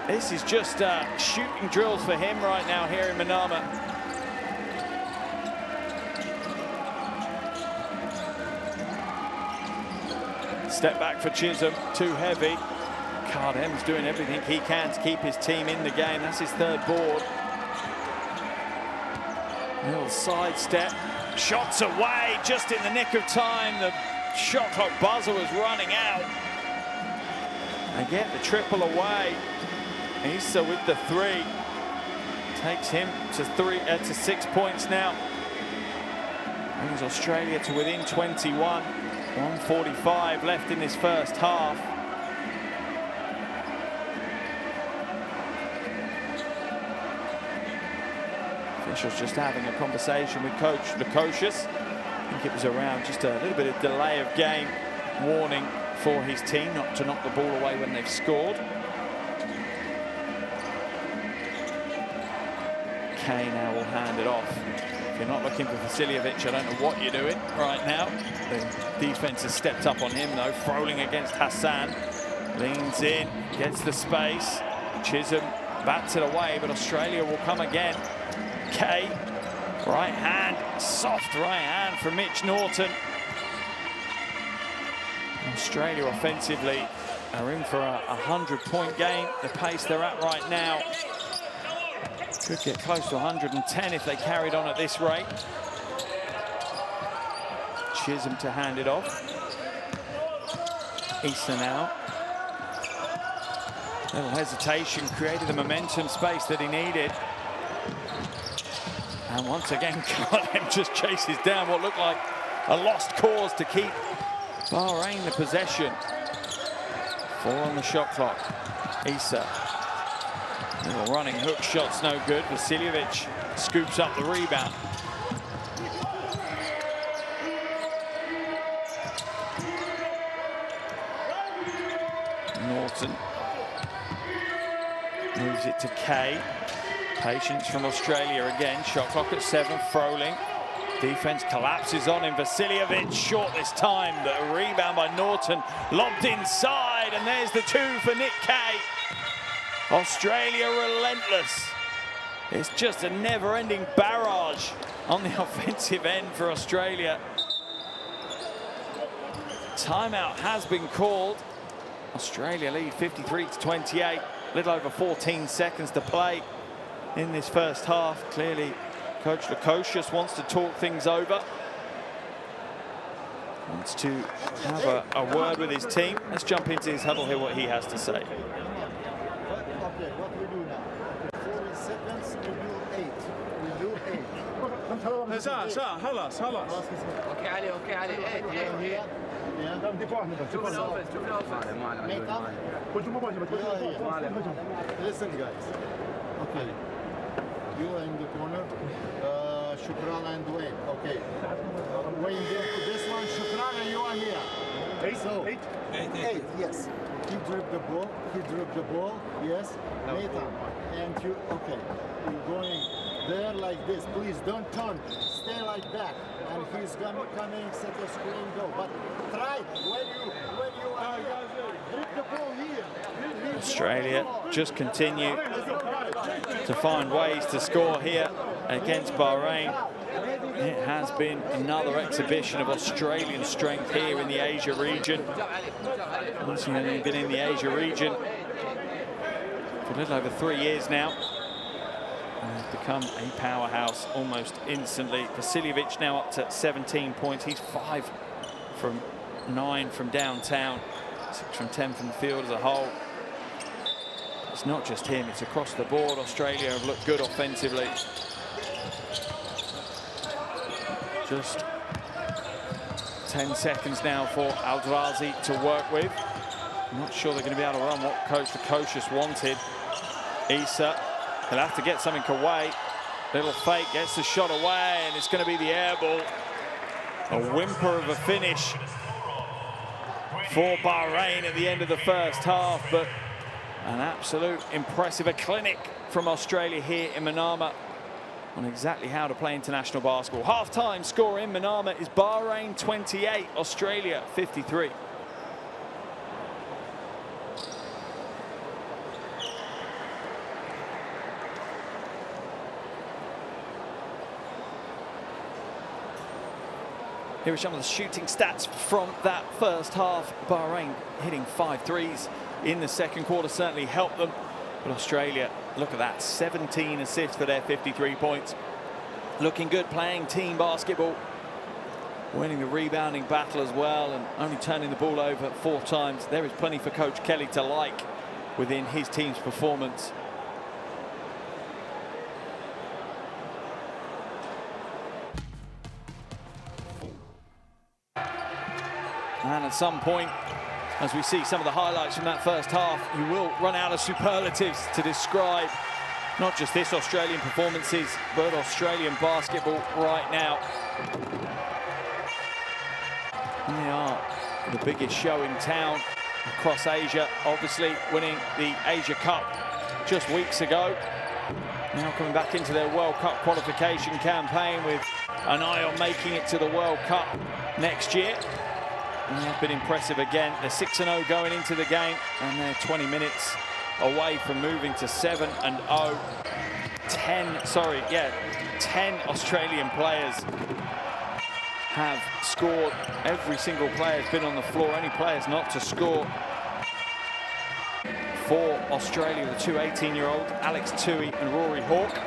This is just shooting drills for him right now here in Manama. Step back for Chisholm, too heavy. Kardem's doing everything he can to keep his team in the game. That's his 3rd board. Little sidestep, shots away just in the nick of time. The shot clock buzzer was running out. And get the triple away. Issa with the 3. Takes him to 6 points now. Brings Australia to within 21. 1:45 left in this first half. Officials just having a conversation with Coach Lukosius. I think it was around just a little bit of delay of game warning for his team not to knock the ball away when they've scored. Kay now will hand it off. If you're not looking for Vasiljevic, I don't know what you're doing right now. The defense has stepped up on him, though. Froling against Hassan. Leans in, gets the space. Chisholm bats it away, but Australia will come again. Kay, right hand, soft right hand from Mitch Norton. Australia offensively are in for a 100-point game. The pace they're at right now could get close to 110 if they carried on at this rate. Chisholm to hand it off. Issa now. Little hesitation, created the momentum space that he needed. And once again, Kardem just chases down what looked like a lost cause to keep Bahrain the possession. 4 on the shot clock. Issa. Little running hook shot's no good. Vasiljevic scoops up the rebound. Norton moves it to Kay. Patience from Australia again. Shot clock at 7. Froling. Defense collapses on him. Vasiljevic short this time. The rebound by Norton. Lobbed inside. And there's the 2 for Nick Kay. Australia relentless. It's just a never-ending barrage on the offensive end for Australia. Timeout has been called. Australia lead 53-28. Little over 14 seconds to play in this first half. Clearly, Coach Lukosius wants to talk things over. Wants to have a word with his team. Let's jump into his huddle, hear what he has to say. Okay, what we do now? 40 seconds, we do 8. We do 8. خلاص اوكي علي 8 Listen, guys. Okay. You are in the corner. Shukran and Wayne. Okay. Wayne get to this one. Shukran and you are here. 8? So, 8? 8, yes. He dropped the ball. He dropped the ball. Yes. Nathan. And you, okay. You're going there like this. Please don't turn. Stay like that. And he's gonna coming, set a screen, go. But try when you are here. Drop the ball here. Australia just continue to find ways to score here against Bahrain. It has been another exhibition of Australian strength here in the Asia region. Once you've been in the Asia region for a little over 3 years now. And has become a powerhouse almost instantly. Vasiljevic now up to 17 points. He's 5 from 9 from downtown, 6 from 10 from the field as a whole. It's not just him, it's across the board. Australia have looked good offensively. Just 10 seconds now for Aldrazi to work with. I'm not sure they're going to be able to run what Coach Lukosius wanted. Issa, he'll have to get something away. Little fake, gets the shot away, and it's going to be the air ball. A whimper of a finish for Bahrain at the end of the first half, but an absolute impressive clinic from Australia here in Manama on exactly how to play international basketball. Half-time score in Manama is Bahrain 28, Australia 53. Here are some of the shooting stats from that first half. Bahrain hitting 5 threes in the second quarter certainly helped them. But Australia, look at that, 17 assists for their 53 points. Looking good, playing team basketball. Winning the rebounding battle as well, and only turning the ball over 4 times. There is plenty for Coach Kelly to like within his team's performance. And at some point, as we see some of the highlights from that first half, you will run out of superlatives to describe not just this Australian performances, but Australian basketball right now. And they are the biggest show in town across Asia, obviously winning the Asia Cup just weeks ago. Now coming back into their World Cup qualification campaign with an eye on making it to the World Cup next year. And they've been impressive again. They're 6-0 going into the game, and they're 20 minutes away from moving to 7-0. 10 Australian players have scored. Every single player has been on the floor. Any players not to score for Australia, the 2 18-year-olds, Alex Tui and Rory Hawke.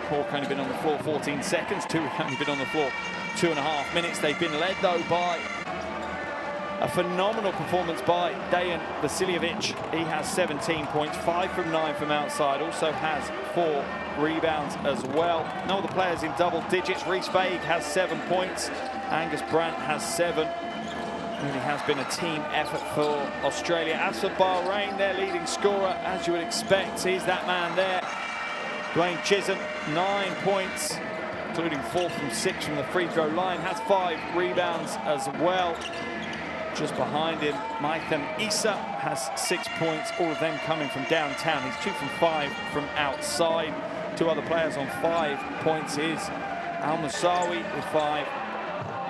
Hawke only been on the floor 14 seconds. Tui only been on the floor 2.5 minutes. They've been led, though, by a phenomenal performance by Dejan Vasiljevic. He has 17 points, 5 from 9 from outside, also has 4 rebounds as well. No other players in double digits. Reece Vague has 7 points. Angus Brandt has 7. Really has been a team effort for Australia. As for Bahrain, their leading scorer, as you would expect, he's that man there. Dwayne Chisholm, 9 points, including 4 from 6 from the free throw line, has 5 rebounds as well. Just behind him, Maithem Issa has 6 points, all of them coming from downtown. He's 2 from 5 from outside. 2 other players on 5 points is Al Musawi with 5,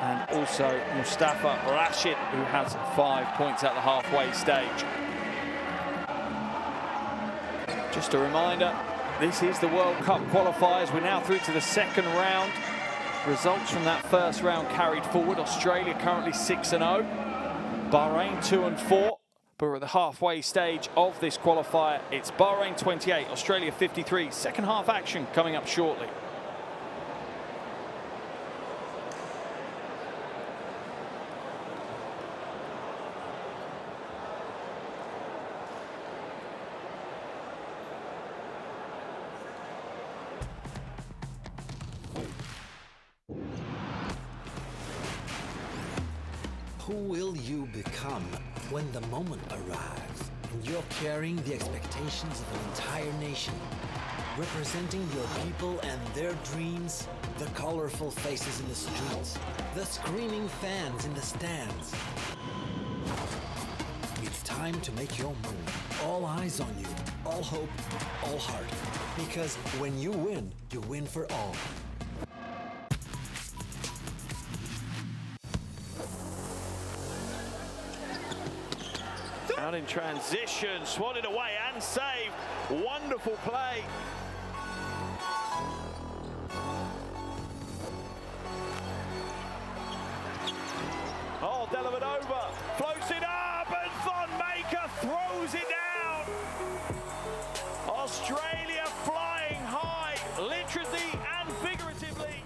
and also Mustafa Rashid, who has 5 points at the halfway stage. Just a reminder, this is the World Cup qualifiers. We're now through to the second round. Results from that first round carried forward. Australia currently 6-0. Bahrain 2-4. But we're at the halfway stage of this qualifier. It's Bahrain 28, Australia 53. Second half action coming up shortly. Who will you become when the moment arrives and you're carrying the expectations of an entire nation, representing your people and their dreams, the colorful faces in the streets, the screaming fans in the stands? It's time to make your move. All eyes on you, all hope, all heart. Because when you win for all. Out in transition, swatted away and saved. Wonderful play. Oh, Dellavedova floats it up and Thon-Maker throws it down. Australia flying high, literally and figuratively.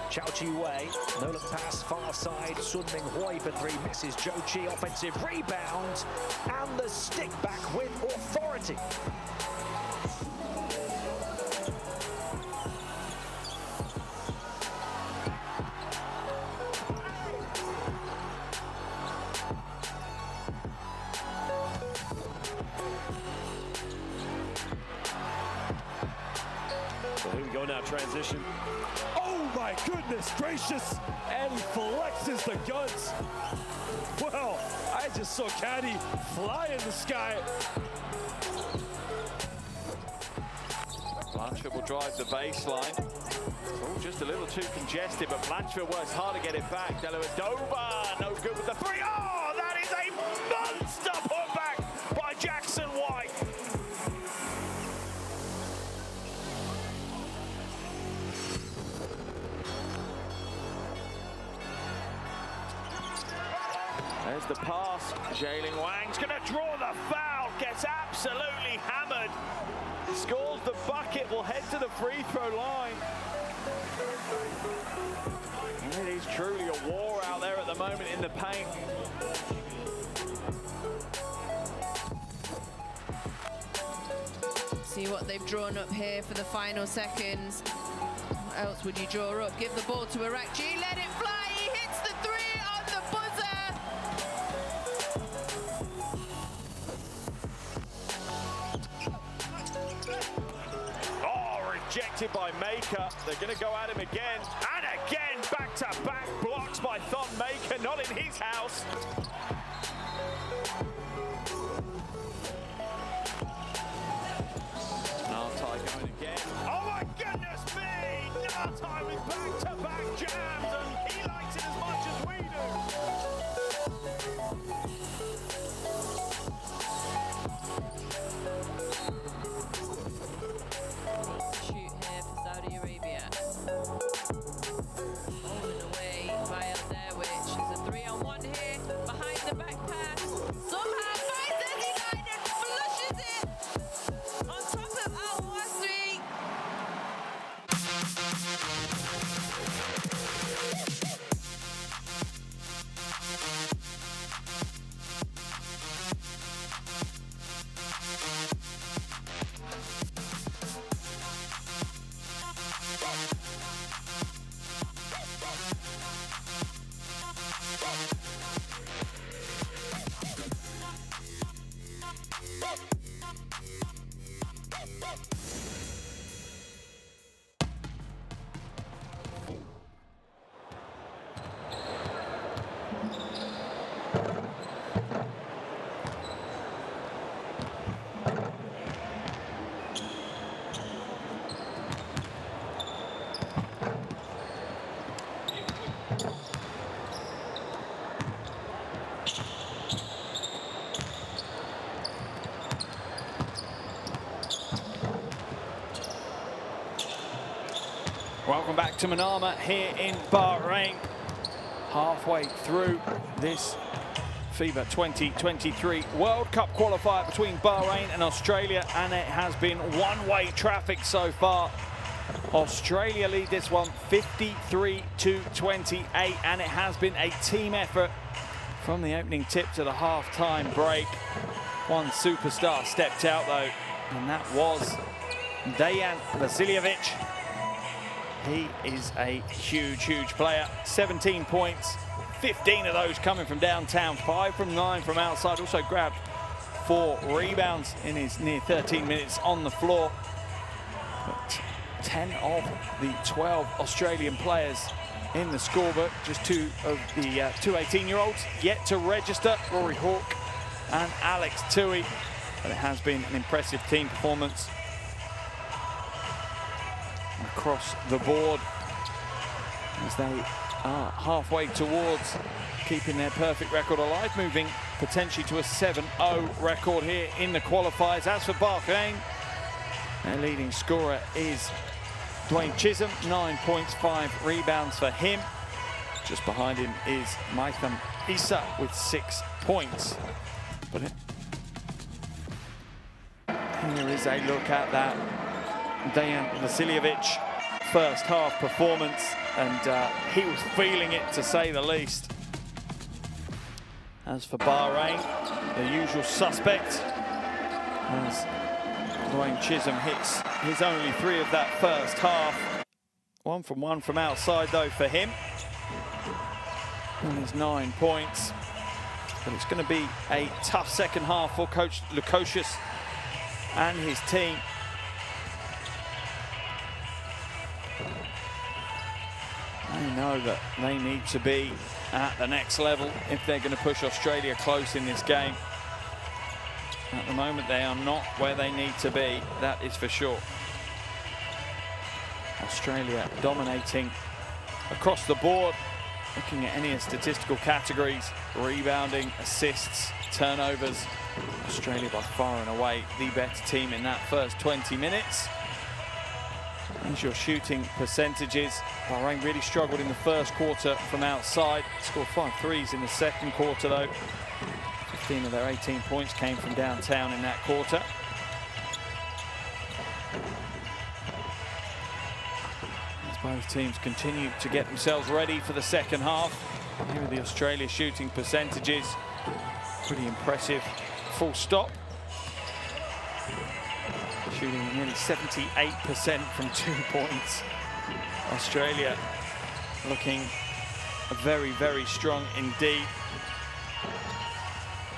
Chao Chi Wei, no look pass, far side, Sun Ming Hui for 3, misses Zhou Qi, offensive rebound, and the stick back with authority. So here we go now, transition. Oh my goodness gracious! And he flexes the guns. Well, I just saw Caddy fly in the sky. Blanchard will drive the baseline. Oh, just a little too congested, but Blanchard works hard to get it back. Dellavedova, no good with the 3. Oh, that is a monster putback by Jackson White. There's the pass. Jailing Wang's going to draw the foul. Gets absolutely hammered. Scores the bucket. Will head to the free throw line. It is truly a war out there at the moment in the paint. See what they've drawn up here for the final seconds. What else would you draw up? Give the ball to Arakji. Let it fly. He hits the 3 on the buzzer. Rejected by Maker. They're going to go at him again. And again, back-to-back blocks by Thon-Maker, not in his house. Nartai going again. Oh my goodness me! Nartai with back-to-back jams, and he likes it as much as we do. Welcome back to Manama here in Bahrain. Halfway through this FIBA 2023 World Cup qualifier between Bahrain and Australia, and it has been one-way traffic so far. Australia lead this one 53-28, and it has been a team effort from the opening tip to the half-time break. One superstar stepped out though, and that was Dejan Vasiljevic. He is a huge player. 17 points, 15 of those coming from downtown, 5 from 9 from outside. Also grabbed 4 rebounds in his near 13 minutes on the floor. But 10 of the 12 Australian players in the scorebook. Just 2 of the 2 18-year-olds yet to register, Rory Hawke and Alex Tui. But it has been an impressive team performance across the board as they are halfway towards keeping their perfect record alive, moving potentially to a 7-0 record here in the qualifiers. As for Bahrain, their leading scorer is Dwayne Chisholm, 9 points, 5 rebounds for him. Just behind him is Maitham Issa with 6 points. But here is a look at that Dejan Vasiljevic first half performance, and he was feeling it, to say the least. As for Bahrain, the usual suspect, as Dwayne Chisholm hits his only 3 of that first half. 1 from outside though for him, and his 9 points. But it's going to be a tough second half for Coach Lukosius and his team. They know that they need to be at the next level if they're going to push Australia close in this game. At the moment, they are not where they need to be, that is for sure. Australia dominating across the board, looking at any statistical categories: rebounding, assists, turnovers. Australia by far and away the better team in that first 20 minutes. Here's your shooting percentages. Bahrain really struggled in the first quarter from outside. Scored 5 threes in the second quarter though. 15 of their 18 points came from downtown in that quarter. As both teams continue to get themselves ready for the second half. Here are the Australia shooting percentages. Pretty impressive, full stop. Shooting nearly 78% from 2 points. Australia looking very strong indeed.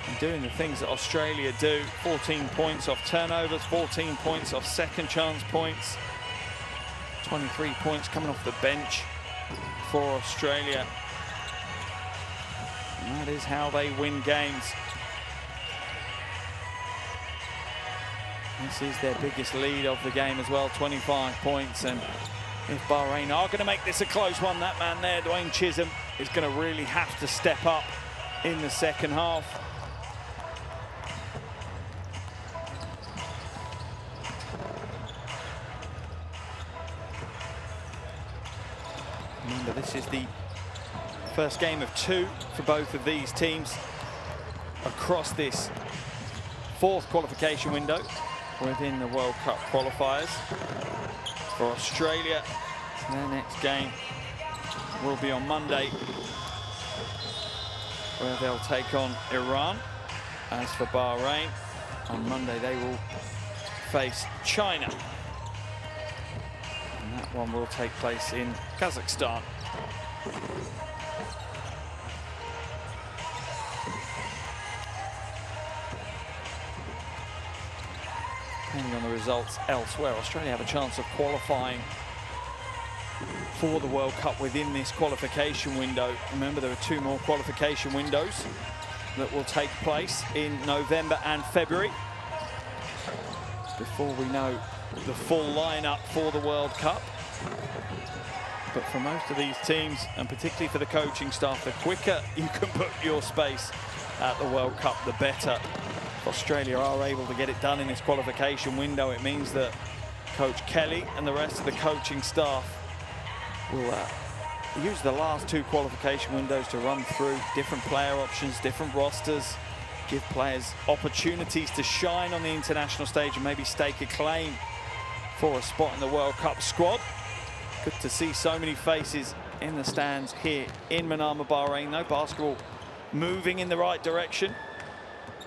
And doing the things that Australia do. 14 points off turnovers, 14 points off second chance points. 23 points coming off the bench for Australia. And that is how they win games. This is their biggest lead of the game as well, 25 points. And if Bahrain are going to make this a close one, that man there, Dwayne Chisholm, is going to really have to step up in the second half. Remember, this is the first game of 2 for both of these teams across this 4th qualification window within the World Cup qualifiers. For Australia, their next game will be on Monday, where they'll take on Iran. As for Bahrain, on Monday they will face China. And that one will take place in Kazakhstan. Depending on the results elsewhere, Australia have a chance of qualifying for the World Cup within this qualification window. Remember, there are 2 more qualification windows that will take place in November and February before we know the full lineup for the World Cup. But for most of these teams, and particularly for the coaching staff, the quicker you can book your space at the World Cup, the better. If Australia are able to get it done in this qualification window, it means that Coach Kelly and the rest of the coaching staff will use the last 2 qualification windows to run through different player options, different rosters, give players opportunities to shine on the international stage and maybe stake a claim for a spot in the World Cup squad. Good to see so many faces in the stands here in Manama, Bahrain. No basketball moving in the right direction.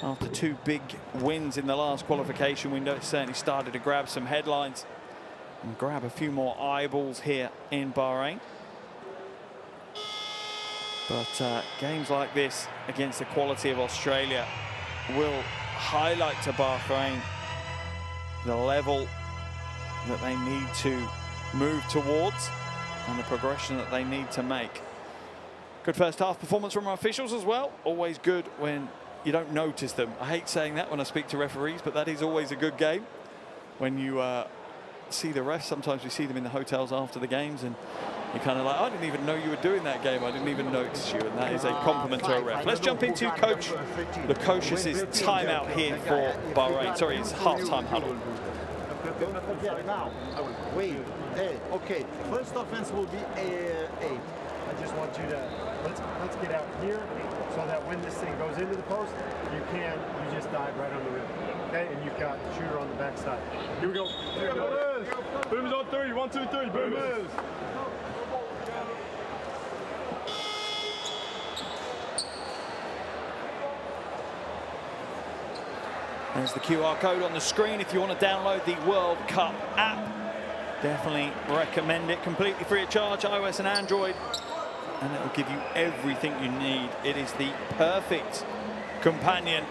After 2 big wins in the last qualification window, it certainly started to grab some headlines and grab a few more eyeballs here in Bahrain. But games like this against the quality of Australia will highlight to Bahrain the level that they need to move towards and the progression that they need to make. Good first half performance from our officials as well. Always good when you don't notice them. I hate saying that when I speak to referees, but that is always a good game. When you see the refs, sometimes we see them in the hotels after the games and you're kind of like, I didn't even know you were doing that game. I didn't even notice you, and that is a compliment to a ref. Let's jump into Coach Lukosius' timeout here for Bahrain. Sorry, it's half-time huddle. Now, wait, okay. First offense will be A. I just want you to, let's get out here so that when this thing goes into the post, you just dive right on the rim. Okay, and you've got the shooter on the backside. Here we go. Here we go. Boom's on 3. 1, 2, 3. Boom is. There's the QR code on the screen if you want to download the World Cup app. Definitely recommend it. Completely free of charge, iOS and Android. And it will give you everything you need. It is the perfect companion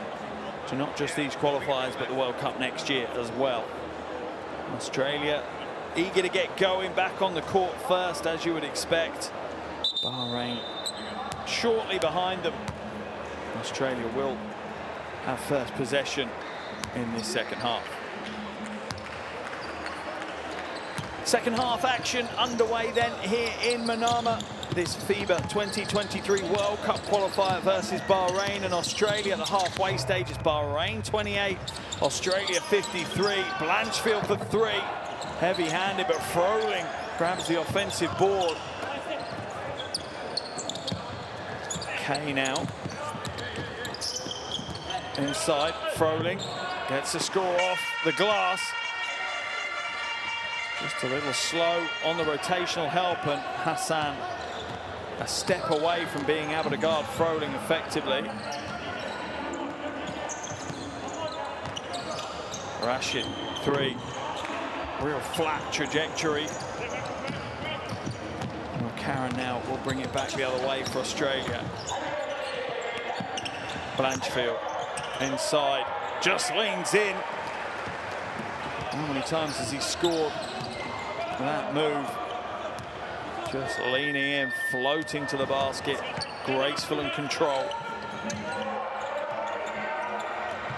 to not just these qualifiers, but the World Cup next year as well. Australia eager to get going, back on the court first, as you would expect. Bahrain shortly behind them. Australia will have first possession in this second half. Second half action underway then here in Manama. This FIBA 2023 World Cup qualifier versus Bahrain and Australia. The halfway stage is Bahrain 28, Australia 53. Blanchfield for 3. Heavy-handed, but Froling grabs the offensive board. Kay now. Inside, Froling gets the score off the glass. Just a little slow on the rotational help, and Hassan a step away from being able to guard Froling effectively. Rashid, 3. Real flat trajectory. Well, Karen now will bring it back the other way for Australia. Blanchfield inside, just leans in. How many times has he scored that move? Just leaning in, floating to the basket, graceful and control.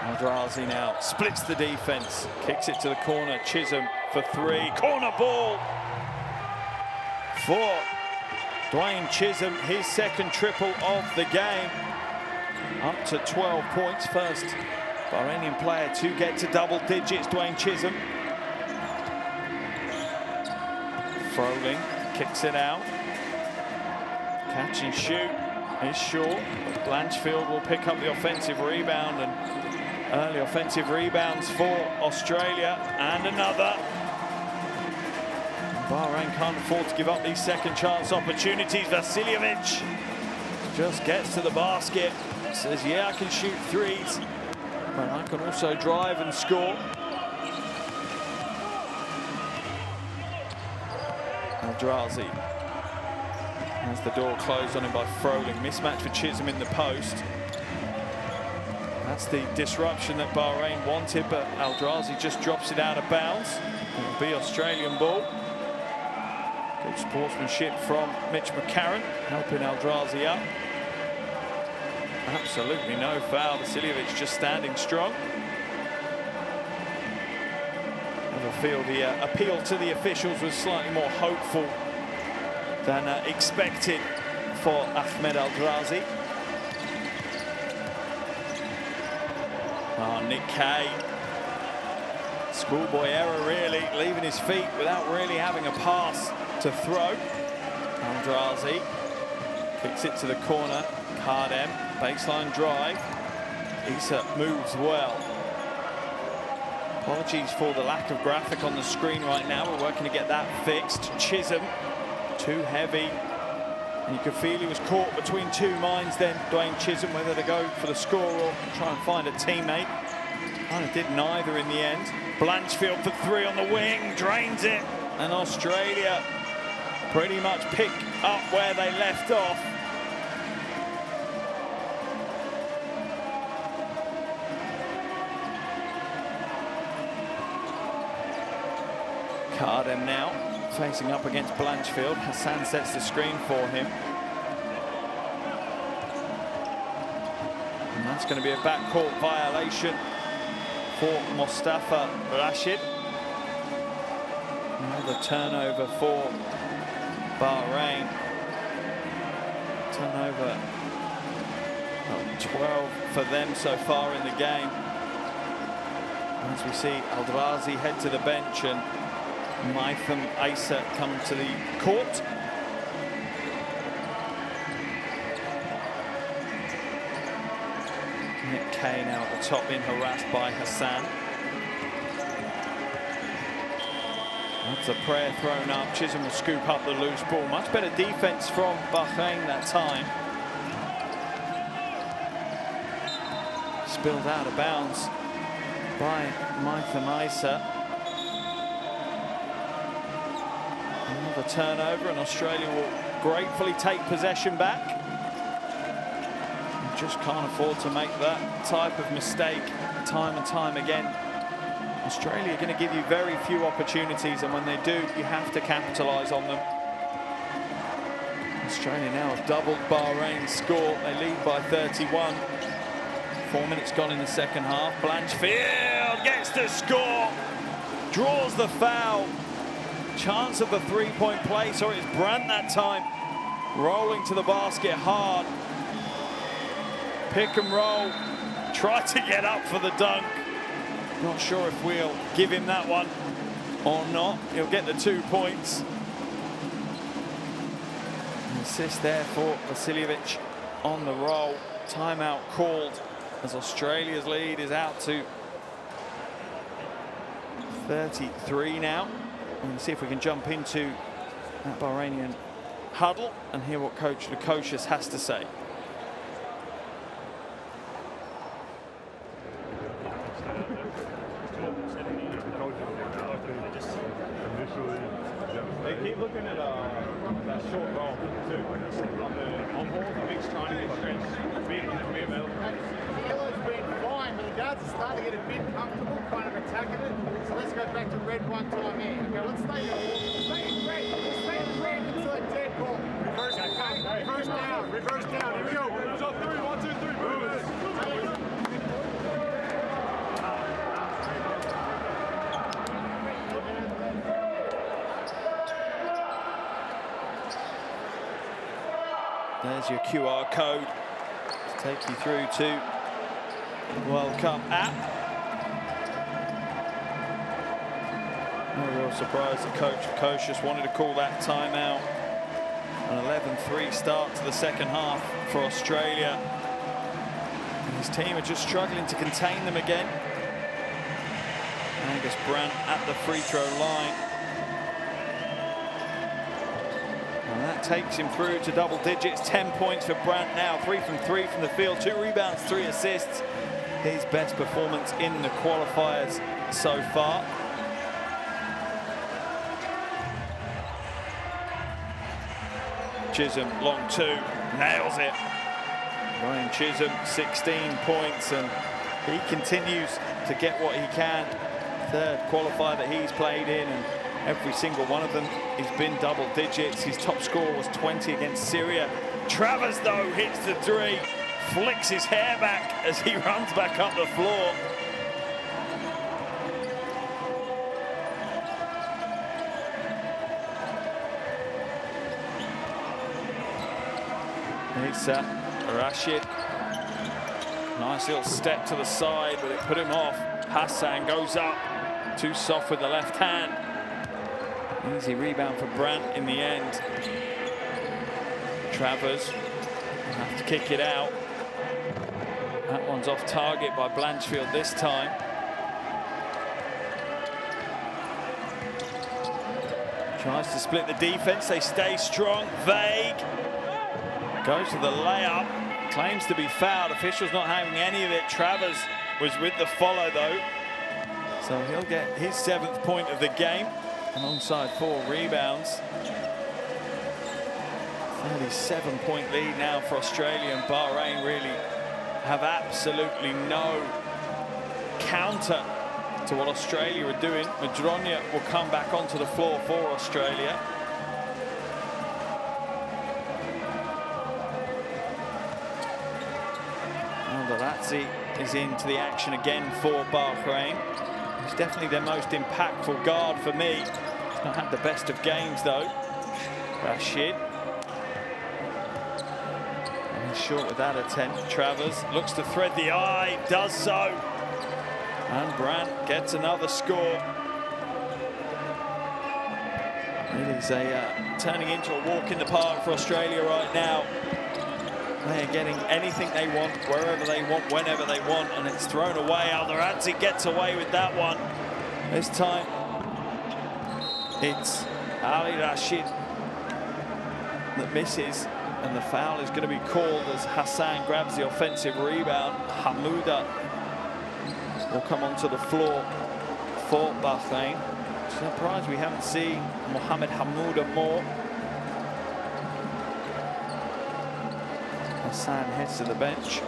Eldrazi now splits the defense, kicks it to the corner. Chisholm for 3, corner ball for Dwayne Chisholm, his second triple of the game. Up to 12 points, first Bahrainian player to get to double digits, Dwayne Chisholm. Froling kicks it out. Catch and shoot is short. Blanchfield will pick up the offensive rebound, and early offensive rebounds for Australia, and another. Bahrain can't afford to give up these second chance opportunities. Vasiljevic just gets to the basket, says, yeah, I can shoot 3s, but I can also drive and score. Eldrazi has the door closed on him by Froling. Mismatch for Chisholm in the post. That's the disruption that Bahrain wanted, but Eldrazi just drops it out of bounds. It'll be Australian ball. Good sportsmanship from Mitch McCarron, helping Eldrazi up. Absolutely no foul. Vasiljevic just standing strong. I feel the appeal to the officials was slightly more hopeful than expected for Ahmed Eldrazi. Oh, Nick Kay. Schoolboy error, really, leaving his feet without really having a pass to throw. Eldrazi kicks it to the corner. Kardem, baseline drive. Issa moves well. Apologies for the lack of graphic on the screen right now. We're working to get that fixed. Chisholm, too heavy. And you could feel he was caught between two minds then, Dwayne Chisholm, whether to go for the score or try and find a teammate. Kind of did neither in the end. Blanchfield for three on the wing, drains it. And Australia pretty much pick up where they left off. Kardem now facing up against Blanchfield. Hassan sets the screen for him. And that's going to be a backcourt violation for Mustafa Rashid. Another turnover for Bahrain. Turnover 12 for them so far in the game. As we see Eldrazi head to the bench and Maitham Issa come to the court. Nick Kay now at the top, being harassed by Hassan. That's a prayer thrown up. Chisholm will scoop up the loose ball. Much better defense from Bahrain that time. Spilled out of bounds by Maitham Issa. Another turnover, and Australia will gratefully take possession back. Just can't afford to make that type of mistake time and time again. Australia are going to give you very few opportunities, and when they do, you have to capitalise on them. Australia now have doubled Bahrain's score. They lead by 31. 4 minutes gone in the second half. Blanchfield gets the score, draws the foul. Chance of the three-point play, so it's Brandt that time. Rolling to the basket hard. Pick and roll. Try to get up for the dunk. Not sure if we'll give him that one or not. He'll get the 2 points. An assist there for Vasiljevic on the roll. Timeout called as Australia's lead is out to 33 now. And see if we can jump into that Bahrainian huddle and hear what Coach Lukosius has to say. They keep looking at that short roll too. On ball, the big trying to get stretched, be available. Yellow's been fine, but the guards are starting to get a bit comfortable, kind of attacking it. So let's go back to red one time here. Okay, let's stay in red. Stay in red until a dead ball. Reverse down. Reverse down. Here we go. Reverse on three. 1, 2, 3. Move. There's your QR code to take you through to the World Cup app. No real surprise that Coach Lukosius wanted to call that timeout. An 11-3 start to the second half for Australia. And his team are just struggling to contain them again. Angus Brandt at the free throw line. And that takes him through to double digits. 10 points for Brandt now. 3 from 3 from the field. 2 rebounds, 3 assists. His best performance in the qualifiers so far. Chisholm, long 2, nails it. Ryan Chisholm, 16 points, and he continues to get what he can. Third qualifier that he's played in, and every single one of them, he's been double digits. His top score was 20 against Syria. Travers, though, hits the 3, flicks his hair back as he runs back up the floor. Issa Rashid, nice little step to the side, but it put him off. Hassan goes up, too soft with the left hand. Easy rebound for Brandt in the end. Travers will have to kick it out. That one's off target by Blanchfield this time. Tries to split the defense, they stay strong. Vague goes to the layup, claims to be fouled. Officials not having any of it. Travers was with the follow though. So he'll get his 7th point of the game alongside 4 rebounds. 37-point lead now for Australia, and Bahrain really have absolutely no counter to what Australia are doing. Madronia will come back onto the floor for Australia. Aldarazzi is into the action again for Bahrain. He's definitely their most impactful guard for me. He's not had the best of games though. Rashid. And he's short with that attempt. Travers looks to thread the eye, does so. And Brandt gets another score. It is turning into a walk in the park for Australia right now. They're getting anything they want, wherever they want, whenever they want, and it's thrown away. Aldarazzi gets away with that one. This time, it's Ali Rashid that misses, and the foul is going to be called as Hassan grabs the offensive rebound. Hamouda will come onto the floor for Bahrain. Surprised we haven't seen Mohamed Hamouda more. Hassan heads to the bench.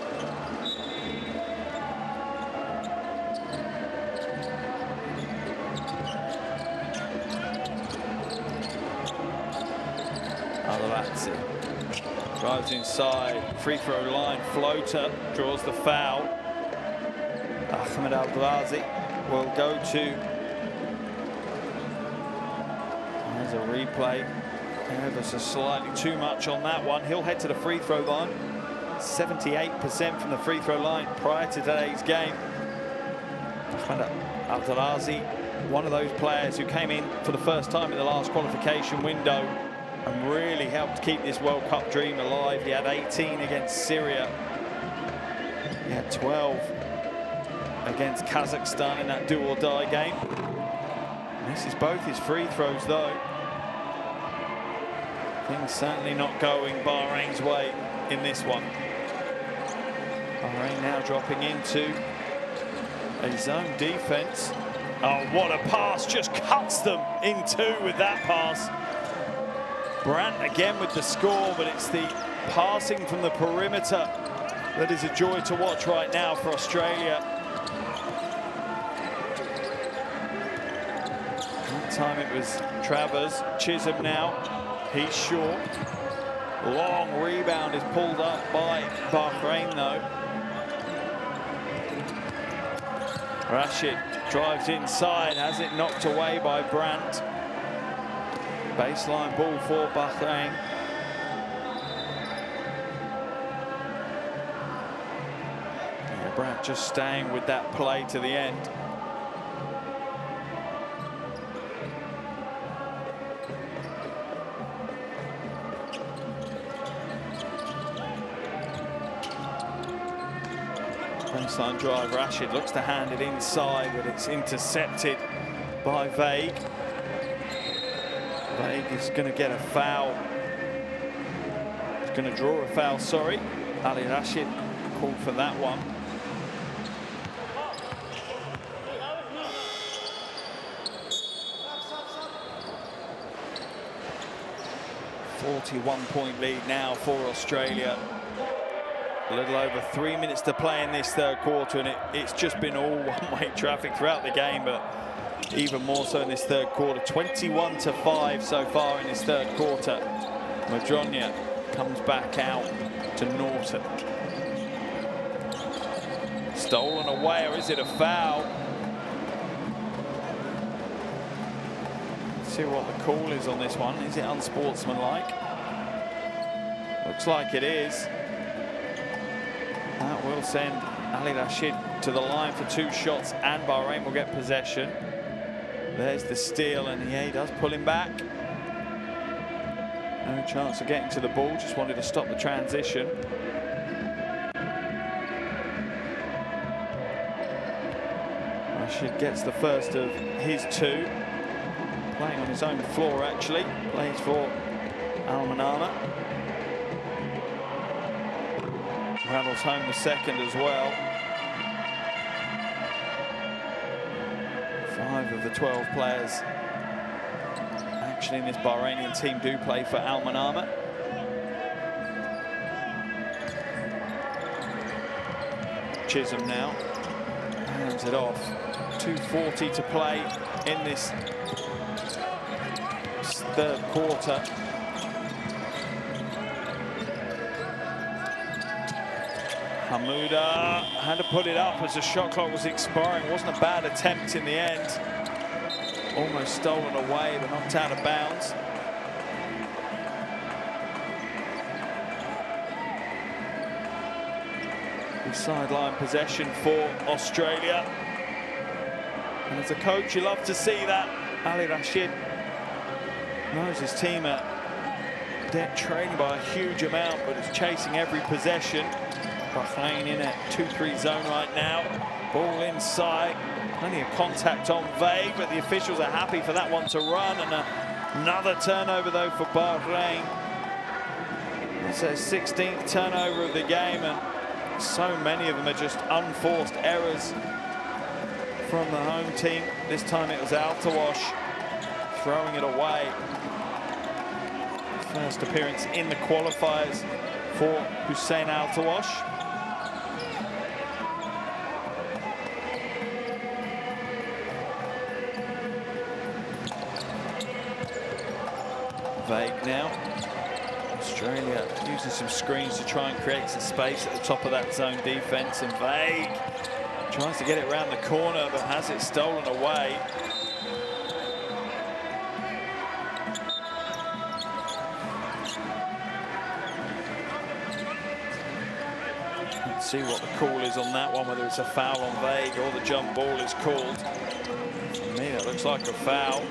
Aldarazzi drives inside, free throw line, floater, draws the foul. Ahmed Aldarazzi will go to, there's a replay. There's a slightly too much on that one. He'll head to the free throw line. 78% from the free throw line prior to today's game. Ahmed Aldarazzi, one of those players who came in for the first time in the last qualification window and really helped keep this World Cup dream alive. He had 18 against Syria. He had 12 against Kazakhstan in that do-or-die game. Misses both his free throws though. Things certainly not going Bahrain's way in this one. Bahrain now dropping into a zone defense. Oh, what a pass, just cuts them in two with that pass. Brandt again with the score, but it's the passing from the perimeter that is a joy to watch right now for Australia. That time it was Travers. Chisholm now. He's short. Long rebound is pulled up by Bahrain though. Rashid drives inside, has it knocked away by Brandt. Baseline ball for Bahrain. Yeah, Brandt just staying with that play to the end. Baseline drive, Rashid looks to hand it inside, but it's intercepted by Vague. Vague is going to get a foul. He's going to draw a foul, sorry. Ali Rashid called for that one. .41 lead now for Australia. A little over 3 minutes to play in this third quarter, and it's just been all one-way traffic throughout the game, but even more so in this third quarter. 21-5 so far in this third quarter. Madronia comes back out to Norton. Stolen away, or is it a foul? Let's see what the call is on this one. Is it unsportsmanlike? Looks like it is. That will send Ali Rashid to the line for 2 shots, and Bahrain will get possession. There's the steal, and yeah, he does pull him back. No chance of getting to the ball, just wanted to stop the transition. Rashid gets the first of his two. Playing on his own floor, actually. Plays for Al Manama. Rattles home the second as well. 5 of the 12 players actually in this Bahrainian team do play for Al Manama. Chisholm now hands it off. 2:40 to play in this third quarter. Hamouda had to put it up as the shot clock was expiring. Wasn't a bad attempt in the end. Almost stolen away, but knocked out of bounds. Sideline possession for Australia. And as a coach, you love to see that. Ali Rashid knows his team are trailing by a huge amount, but is chasing every possession. Bahrain in a 2-3 zone right now. Ball inside. Plenty of contact on Vague, but the officials are happy for that one to run. And another turnover, though, for Bahrain. It's their 16th turnover of the game, and so many of them are just unforced errors from the home team. This time it was Al-Tawash throwing it away. First appearance in the qualifiers for Hussein Al-Tawash. Vague now. Australia using some screens to try and create some space at the top of that zone defense, and Vague tries to get it around the corner but has it stolen away. Let's see what the call is on that one, whether it's a foul on Vague or the jump ball is called. For me, that looks like a foul.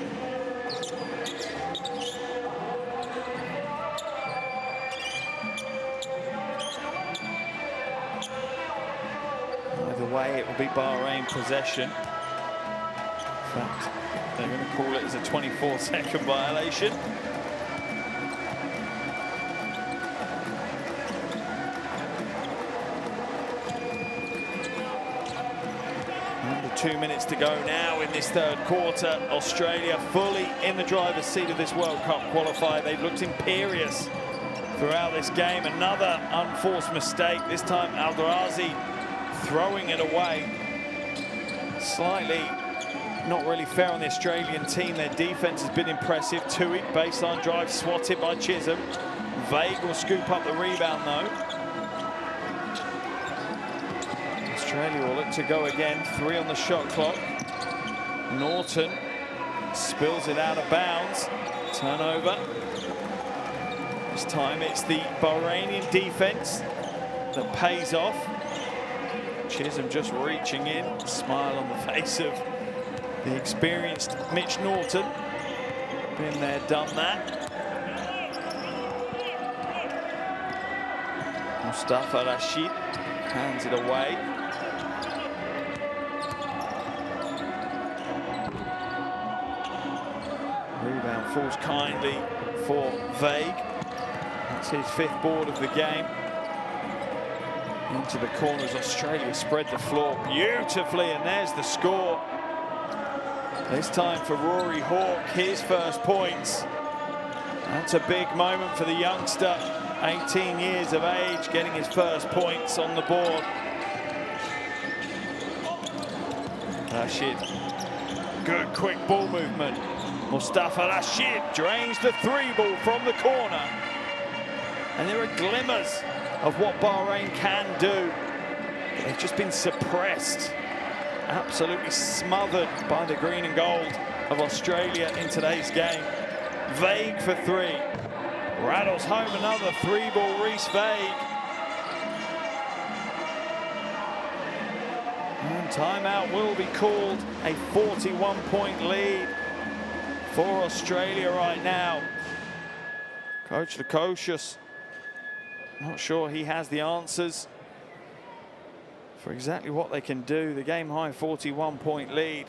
Way it will be Bahrain possession. In fact, they're going to call it as a 24-second violation. Under 2 minutes to go now in this third quarter. Australia fully in the driver's seat of this World Cup qualifier. They've looked imperious throughout this game. Another unforced mistake. This time Al-Darazi throwing it away. Slightly not really fair on the Australian team. Their defense has been impressive. Tui, baseline drive, swatted by Chisholm. Vague will scoop up the rebound, though. Australia will look to go again. 3 on the shot clock. Norton spills it out of bounds. Turnover. This time it's the Bahrainian defense that pays off. Chisholm just reaching in, smile on the face of the experienced Mitch Norton. Been there, done that. Mustafa Rashid hands it away. Rebound falls kindly for Vague. That's his 5th board of the game. Into the corners, Australia spread the floor beautifully, and there's the score. This time for Rory Hawke, his first points. That's a big moment for the youngster, 18 years of age, getting his first points on the board. Rashid, good quick ball movement. Mustafa Rashid drains the 3 ball from the corner. And there are glimmers of what Bahrain can do. They've just been suppressed, absolutely smothered by the green and gold of Australia in today's game. Vague for 3. Rattles home another 3-ball, Reece Vague. And timeout will be called. A 41-point lead for Australia right now. Coach Lukosius, not sure he has the answers for exactly what they can do. The game-high 41-point lead.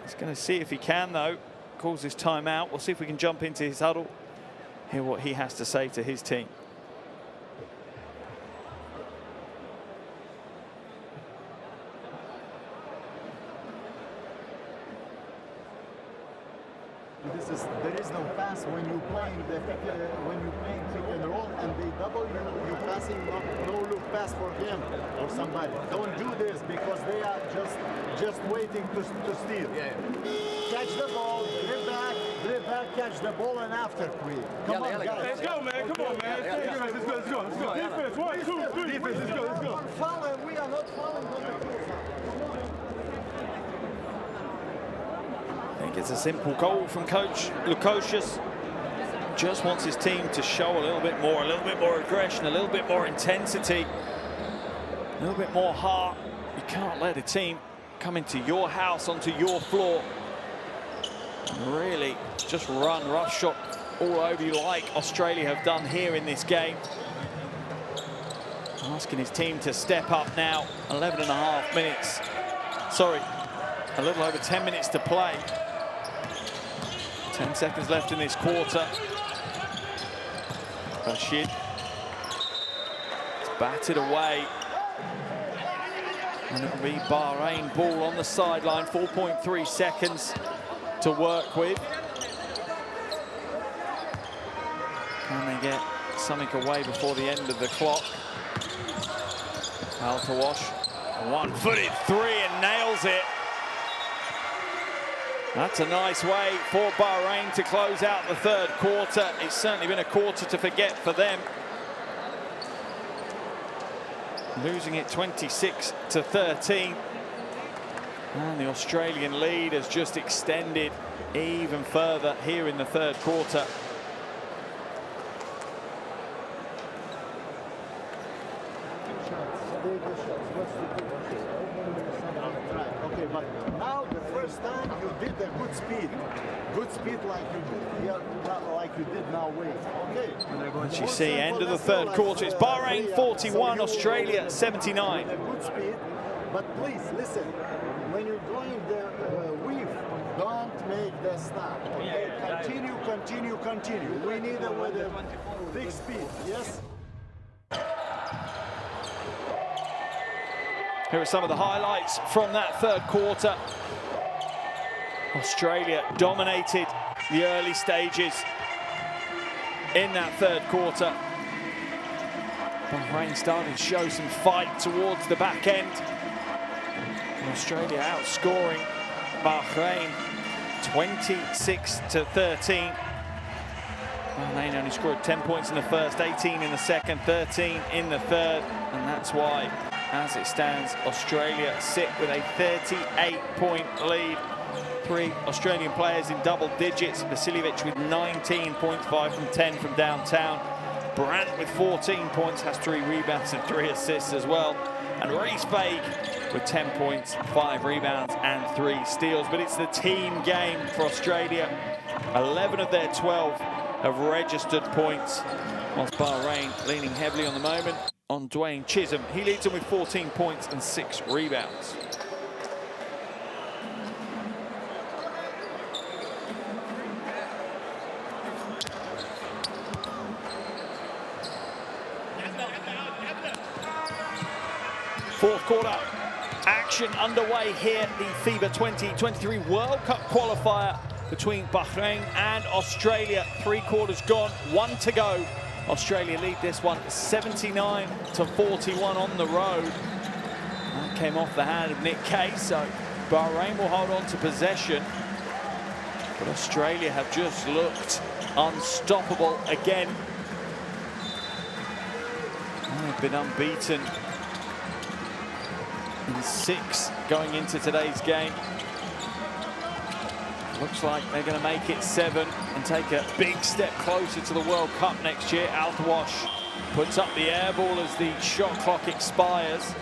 He's going to see if he can, though. Calls his timeout. We'll see if we can jump into his huddle, hear what he has to say to his team. There is no pass when you playing pick and roll and they double you passing no look pass for him or somebody. Don't do this because they are just waiting to steal. Yeah. Catch the ball, dribble back, catch the ball, and after quick. Come on, guys. Let's go, man. Come on, man. Let's go. Defense. 1, 2, 3. Defense. Let's go. Fouling. We are not fouling. I think it's a simple goal from Coach Lukosius. Just wants his team to show a little bit more aggression, a little bit more intensity, a little bit more heart. You can't let a team come into your house, onto your floor, and really just run roughshod all over you like Australia have done here in this game. Asking his team to step up now. 11.5 minutes. Sorry, a little over 10 minutes to play. 10 seconds left in this quarter. Rashid. It's batted away. And it'll be Bahrain ball on the sideline. 4.3 seconds to work with. Can they get something away before the end of the clock? Al-Tawash, one-footed three and nails it. That's a nice way for Bahrain to close out the third quarter. It's certainly been a quarter to forget for them. Losing it 26-13. And the Australian lead has just extended even further here in the third quarter. Okay, but now the first time you did a good speed like you did, like you did now. Wait, okay. As you see, end of the third quarter, it's Bahrain 41, Australia 79. A good speed, but please listen. When you're going the weave, don't make the stop. Okay, continue. We need a with a big speed. Yes. Here are some of the highlights from that third quarter. Australia dominated the early stages in that third quarter. Bahrain started to show some fight towards the back end. Australia outscoring Bahrain 26-13. Bahrain only scored 10 points in the first, 18 in the second, 13 in the third, and that's why, as it stands, Australia sit with a 38-point lead. 3 Australian players in double digits. Vasiljevic with 19.5 from 10 from downtown. Brandt with 14 points, has 3 rebounds and 3 assists as well. And Reece Baig with 10 points, 5 rebounds and 3 steals. But it's the team game for Australia. 11 of their 12 have registered points, whilst Bahrain leaning heavily on the moment on Dwayne Chisholm. He leads them with 14 points and 6 rebounds. Fourth quarter action underway here, the FIBA 2023 World Cup qualifier between Bahrain and Australia. 3 quarters gone, 1 to go. Australia lead this one 79-41 on the road. That came off the hand of Nick Kay, so Bahrain will hold on to possession. But Australia have just looked unstoppable again. They've been unbeaten in 6 going into today's game. Looks like they're going to make it 7 and take a big step closer to the World Cup next year. Al-Tawash puts up the air ball as the shot clock expires.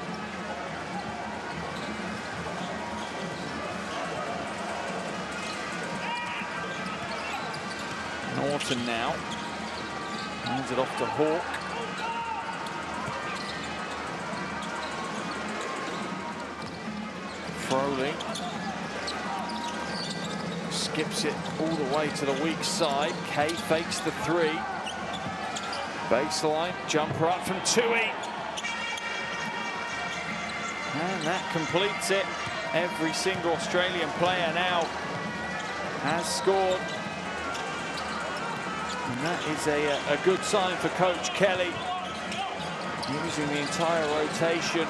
Norton now. Hands it off to Hawk. Froley skips it all the way to the weak side. Kay fakes the three. Baseline, jumper up from Tui. And that completes it. Every single Australian player now has scored. And that is a good sign for Coach Kelly. Using the entire rotation.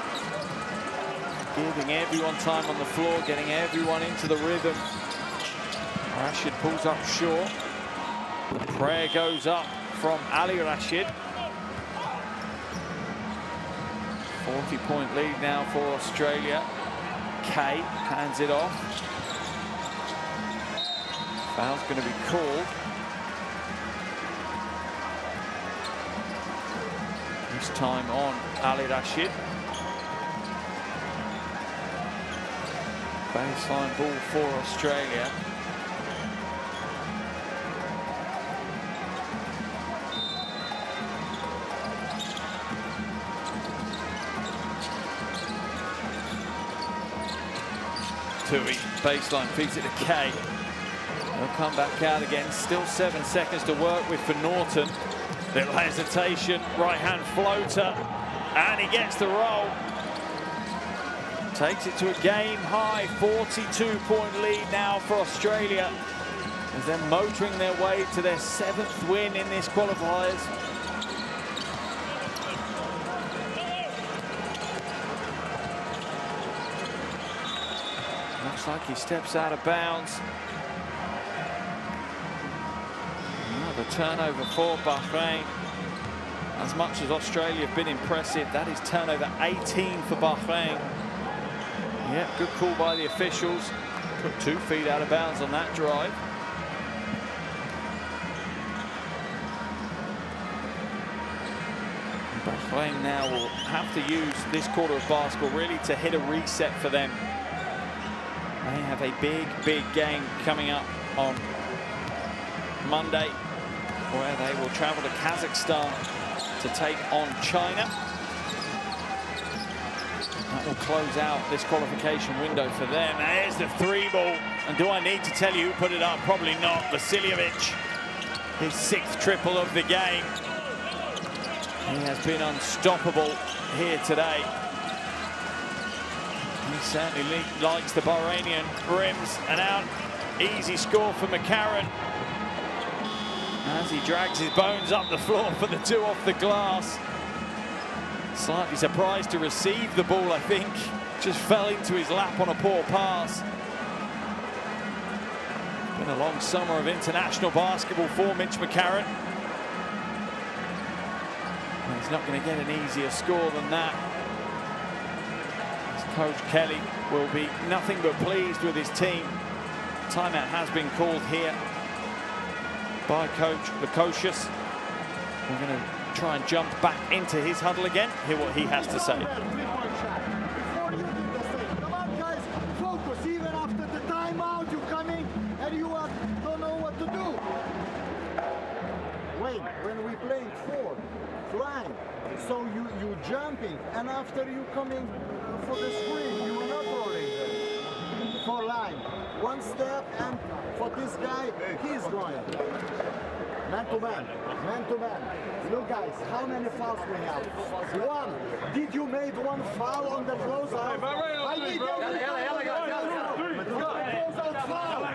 Giving everyone time on the floor, getting everyone into the rhythm. Rashid pulls up short. The prayer goes up from Ali Rashid. 40-point lead now for Australia. Kay hands it off. Foul's going to be called. This time on Ali Rashid. Baseline ball for Australia. Tui, baseline, feeds it to Kay. They'll come back out again. Still 7 seconds to work with for Norton. Little hesitation, right-hand floater, and he gets the roll. Takes it to a game-high 42-point lead now for Australia as they're motoring their way to their 7th win in this qualifiers. Looks like he steps out of bounds. Another turnover for Bahrain. As much as Australia have been impressive, that is turnover 18 for Bahrain. Yeah, good call by the officials. Put 2 feet out of bounds on that drive. Bahrain now will have to use this quarter of basketball really to hit a reset for them. They have a big game coming up on Monday, where they will travel to Kazakhstan to take on China. That will close out this qualification window for them. There's the 3-ball. And do I need to tell you who put it up? Probably not. Vasiljevic, his 6th triple of the game. He has been unstoppable here today. He certainly likes the Bahrainian rims. And out, easy score for McCarron as he drags his bones up the floor for the 2 off the glass. Slightly surprised to receive the ball, I think. Just fell into his lap on a poor pass. Been a long summer of international basketball for Mitch McCarron. And he's not going to get an easier score than that. As Coach Kelly will be nothing but pleased with his team. Timeout has been called here by Coach Lukosius. We're going to try and jump back into his huddle again, hear what he has to say. Before you do the same. Come on, guys, focus. Even after the timeout, you're coming and you don't know what to do. When we playing 4, flying, so you jumping, and after you coming for the screen, you are not rolling there. For line, 1 step, and for this guy, he's going. Man to man, man to man. Look guys, how many fouls we have? 1. Did you make 1 foul on the closeout? I need closeout foul.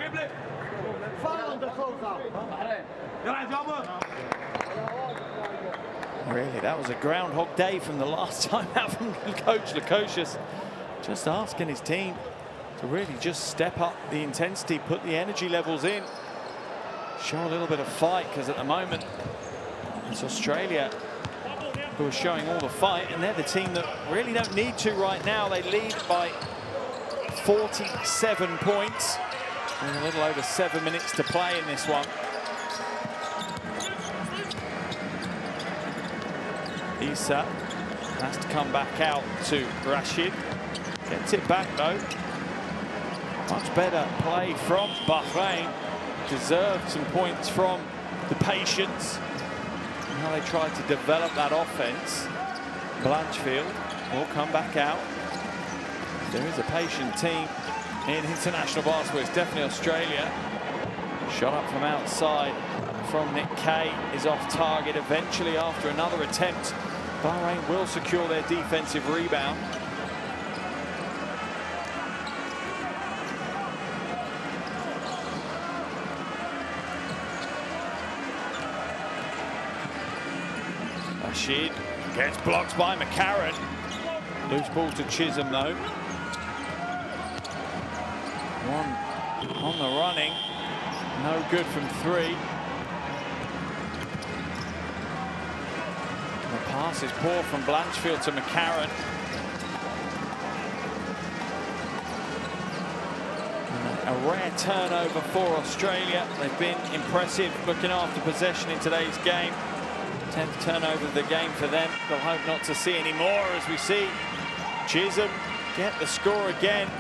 Foul on the closeout. Really, that was a groundhog day from the last time out from Coach Lukosius. Just asking his team to really just step up the intensity, put the energy levels in. Show a little bit of fight, because at the moment it's Australia who are showing all the fight, and they're the team that really don't need to right now. They lead by 47 points and a little over 7 minutes to play in this one. Issa has to come back out to Rashid. Gets it back though. Much better play from Bahrain. Deserved some points from the patience. how they try to develop that offense. Blanchfield will come back out. There is a patient team in international basketball. It's definitely Australia. Shot up from outside from Nick Kay is off target. Eventually, after another attempt, Bahrain will secure their defensive rebound. Rashid gets blocked by McCarron. Loose ball to Chisholm though. One on the running. No good from three. The pass is poor from Blanchfield to McCarron. And a rare turnover for Australia. They've been impressive looking after possession in today's game. 10th turnover of the game for them. They'll hope not to see any more as we see Chisholm get the score again.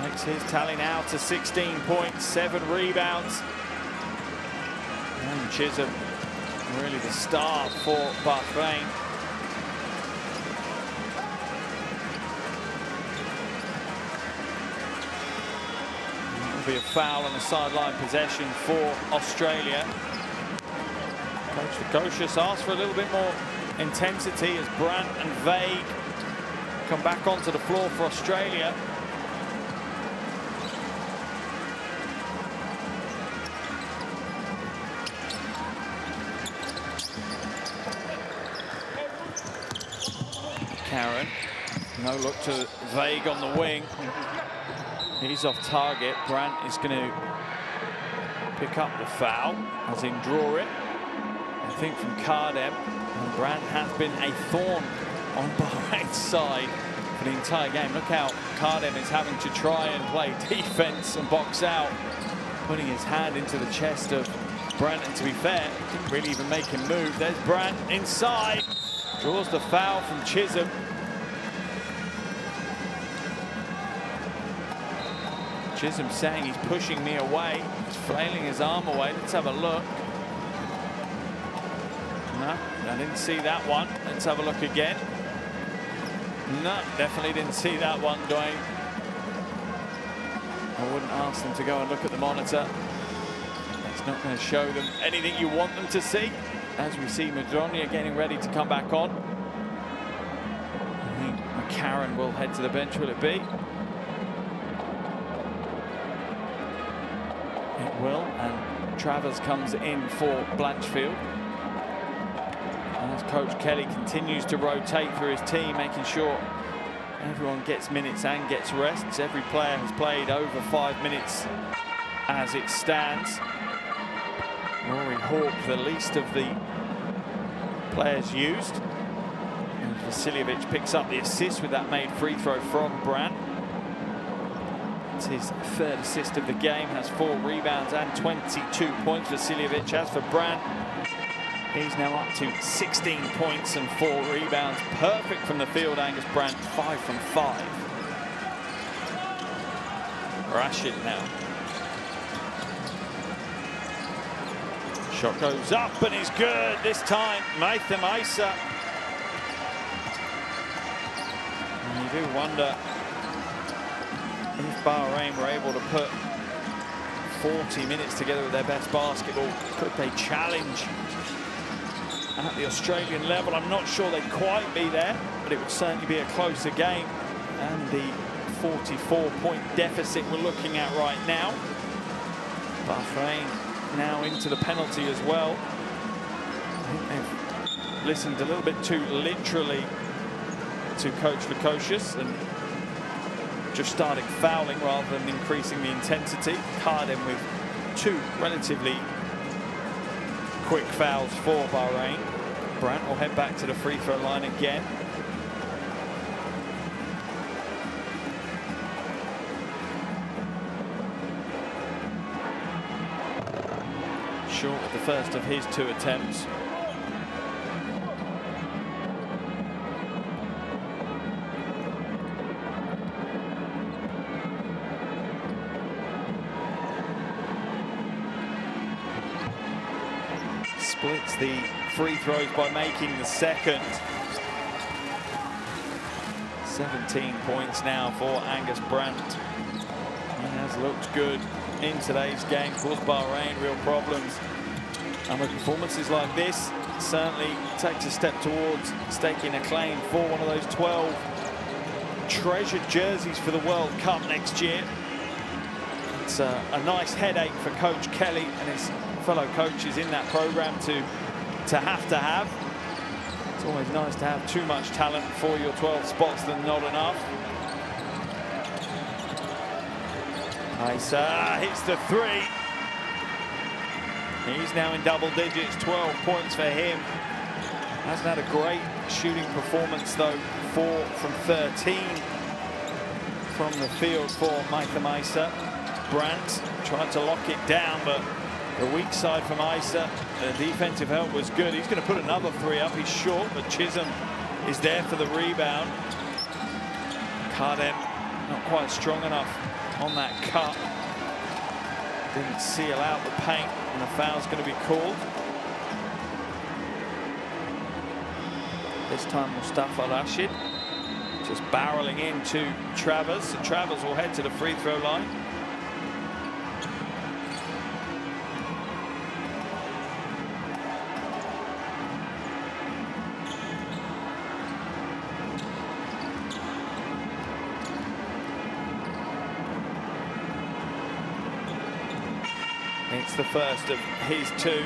Takes his tally now to 16 points, 7 rebounds. And Chisholm really the star for Bahrain. It'll be a foul on the sideline possession for Australia. Coach Lukosius asked for a little bit more intensity as Brandt and Vague come back onto the floor for Australia. Karen, no look to Vague on the wing. He's off target. Brandt is going to pick up the foul, as in draw it. I think from Cardem. And Brandt has been a thorn on Bahrain's side for the entire game. Look how Cardem is having to try and play defense and box out, putting his hand into the chest of Brandt. And to be fair, didn't really even make him move. There's Brandt inside. Draws the foul from Chisholm. Chisholm saying he's pushing me away. He's flailing his arm away. Let's have a look. No, I didn't see that one. Let's have a look again. No, definitely didn't see that one going. I wouldn't ask them to go and look at the monitor. It's not going to show them anything you want them to see. As we see Madronia getting ready to come back on. I think McCarron will head to the bench, will it be? It will, and Travers comes in for Blanchfield. As Coach Kelly continues to rotate through his team, making sure everyone gets minutes and gets rests. Every player has played over 5 minutes as it stands. Rory Hawk, the least of the players used. And Vasiljevic picks up the assist with that made free throw from Brandt. It's his 3rd assist of the game, has 4 rebounds and 22 points. Vasiljevic, as for Brandt, he's now up to 16 points and 4 rebounds. Perfect from the field, Angus Brandt, 5 from 5. Rashid now. Shot goes up and is good this time. Maitham Issa. And you do wonder if Bahrain were able to put 40 minutes together with their best basketball. Could they challenge at the Australian level? I'm not sure they'd quite be there, but it would certainly be a closer game. And the 44-point deficit we're looking at right now. Bahrain now into the penalty as well. I think they've listened a little bit too literally to Coach Lukosius and just started fouling rather than increasing the intensity. Cardem with 2 relatively quick fouls for Bahrain. Brandt will head back to the free throw line again. Short of the first of his 2 attempts. Splits the free throws by making the second. 17 points now for Angus Brandt. He has looked good in today's game. Caused Bahrain real problems. And with performances like this, certainly takes a step towards staking a claim for one of those 12 treasured jerseys for the World Cup next year. It's a nice headache for Coach Kelly and his fellow coaches in that program to have. It's always nice to have too much talent for your 12 spots than not enough. Isa hits the three. He's now in double digits, 12 points for him. Hasn't had a great shooting performance though, 4 from 13 from the field for Maitham Isa. Brandt tried to lock it down, but the weak side from Isa, the defensive help was good. He's going to put another three up. He's short, but Chisholm is there for the rebound. Kardem not quite strong enough on that cut. Didn't seal out the paint, and the foul's going to be called. This time Mustafa Rashid just barreling into Travers. So Travers will head to the free throw line. It's the first of his two.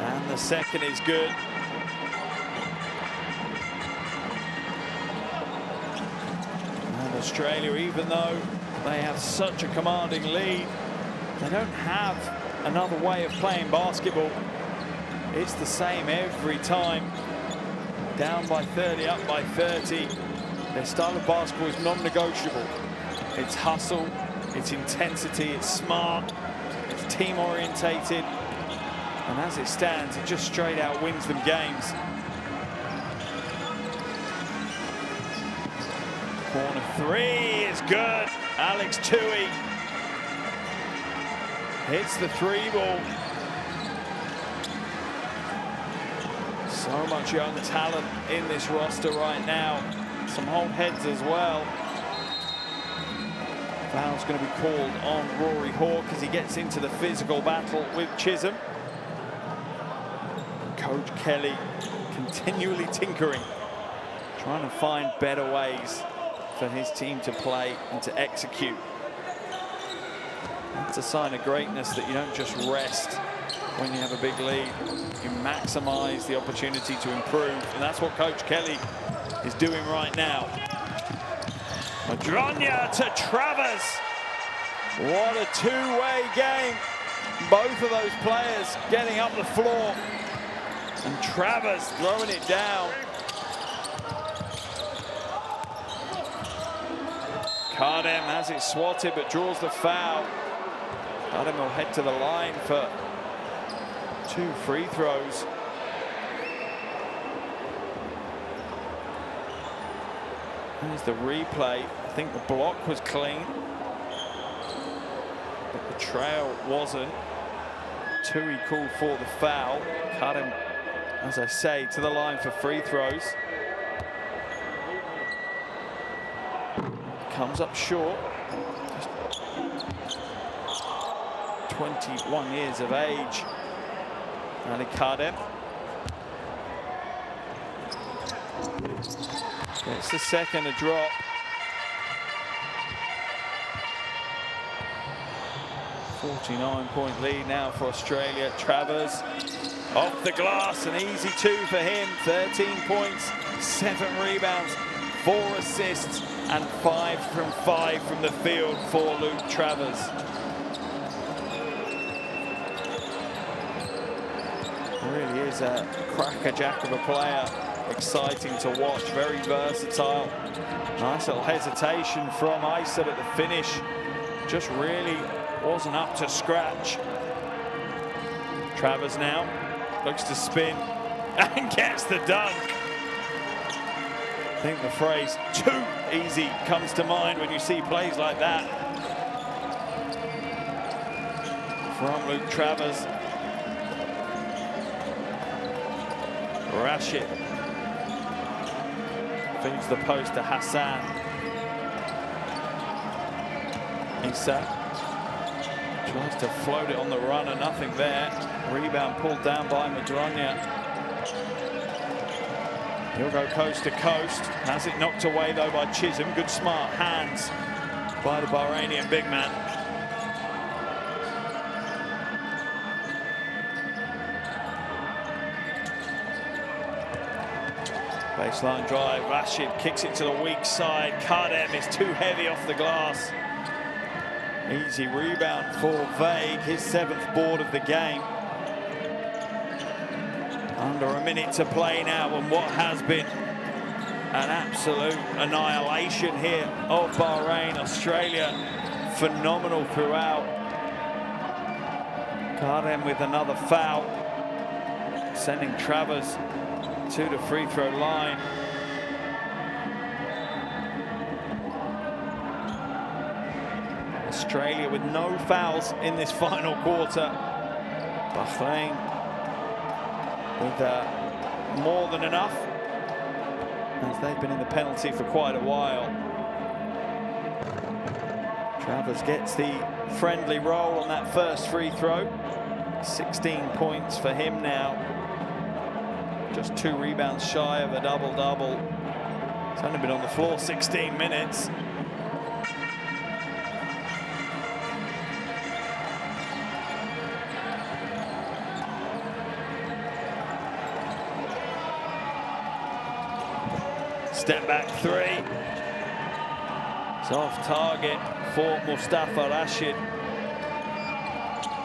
And the second is good. And Australia, even though they have such a commanding lead, they don't have another way of playing basketball. It's the same every time. Down by 30, up by 30. Their style of basketball is non-negotiable. It's hustle, it's intensity, it's smart, it's team-orientated. And as it stands, it just straight out wins them games. Corner three is good. Alex Tui hits the three ball. So much young talent in this roster right now. Some old heads as well. Foul's going to be called on Rory Hawke as he gets into the physical battle with Chisholm. Coach Kelly continually tinkering, trying to find better ways for his team to play and to execute. That's a sign of greatness, that you don't just rest when you have a big lead. You maximize the opportunity to improve, and that's what Coach Kelly is doing right now. Madronya to Travers. What a two-way game. Both of those players getting up the floor, and Travers throwing it down. Kardem has it swatted but draws the foul. Kardem will head to the line for 2 free throws. Here's the replay. I think the block was clean, but the trail wasn't. Tui called for the foul. Kardem, as I say, to the line for free throws. Comes up short. 21 years of age. Ali Kardem gets the second, a drop. .49 lead now for Australia. Travers off the glass, an easy 2 for him. 13 points, 7 rebounds, 4 assists, and 5 from 5 from the field for Luke Travers. Really is a crackerjack of a player. Exciting to watch, very versatile. Nice little hesitation from Isa, but the finish just really wasn't up to scratch. Travers now looks to spin and gets the dunk. think the phrase too easy comes to mind when you see plays like that. From Luke Travers. Rashid feeds the post to Hassan. Issa tries to float it on the run and nothing there. Rebound pulled down by Madronya. He'll go coast to coast. Has it knocked away though by Chisholm. Good smart hands by the Bahrainian big man. Baseline drive, Rashid kicks it to the weak side. Kardem is too heavy off the glass. Easy rebound for Vague, his 7th board of the game. Under a minute to play now, and what has been an absolute annihilation here of Bahrain. Australia, phenomenal throughout. Kardem with another foul, sending Travers to the free throw line. Australia with no fouls in this final quarter. Bahrain with more than enough, as they've been in the penalty for quite a while. Travers gets the friendly roll on that first free throw. 16 points for him now. Just 2 rebounds shy of a double-double. He's only been on the floor 16 minutes. Step back 3. It's off target for Mustafa Rashid.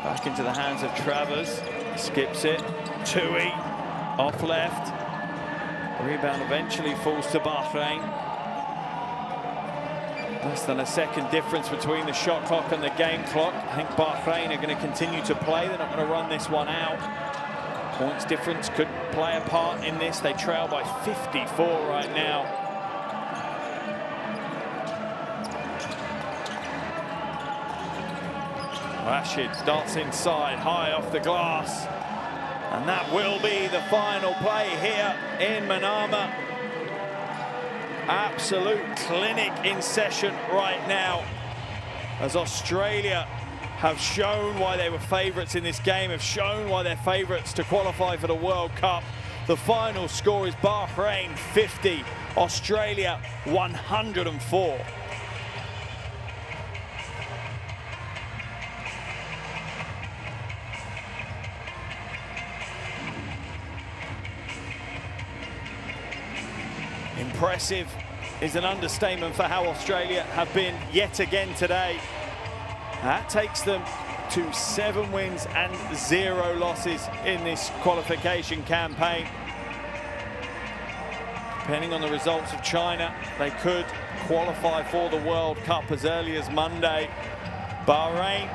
Back into the hands of Travers. Skips it. Tui off left. Rebound eventually falls to Bahrain. Less than a second difference between the shot clock and the game clock. I think Bahrain are going to continue to play. They're not going to run this one out. Points difference could play a part in this. They trail by 54 right now. Rashid darts inside, high off the glass. And that will be the final play here in Manama. Absolute clinic in session right now, as Australia have shown why they were favourites in this game, have shown why they're favourites to qualify for the World Cup. The final score is Bahrain 50, Australia 104. Impressive is an understatement for how Australia have been yet again today. That takes them to 7 wins and 0 losses in this qualification campaign. Depending on the results of China, they could qualify for the World Cup as early as Monday. Bahrain,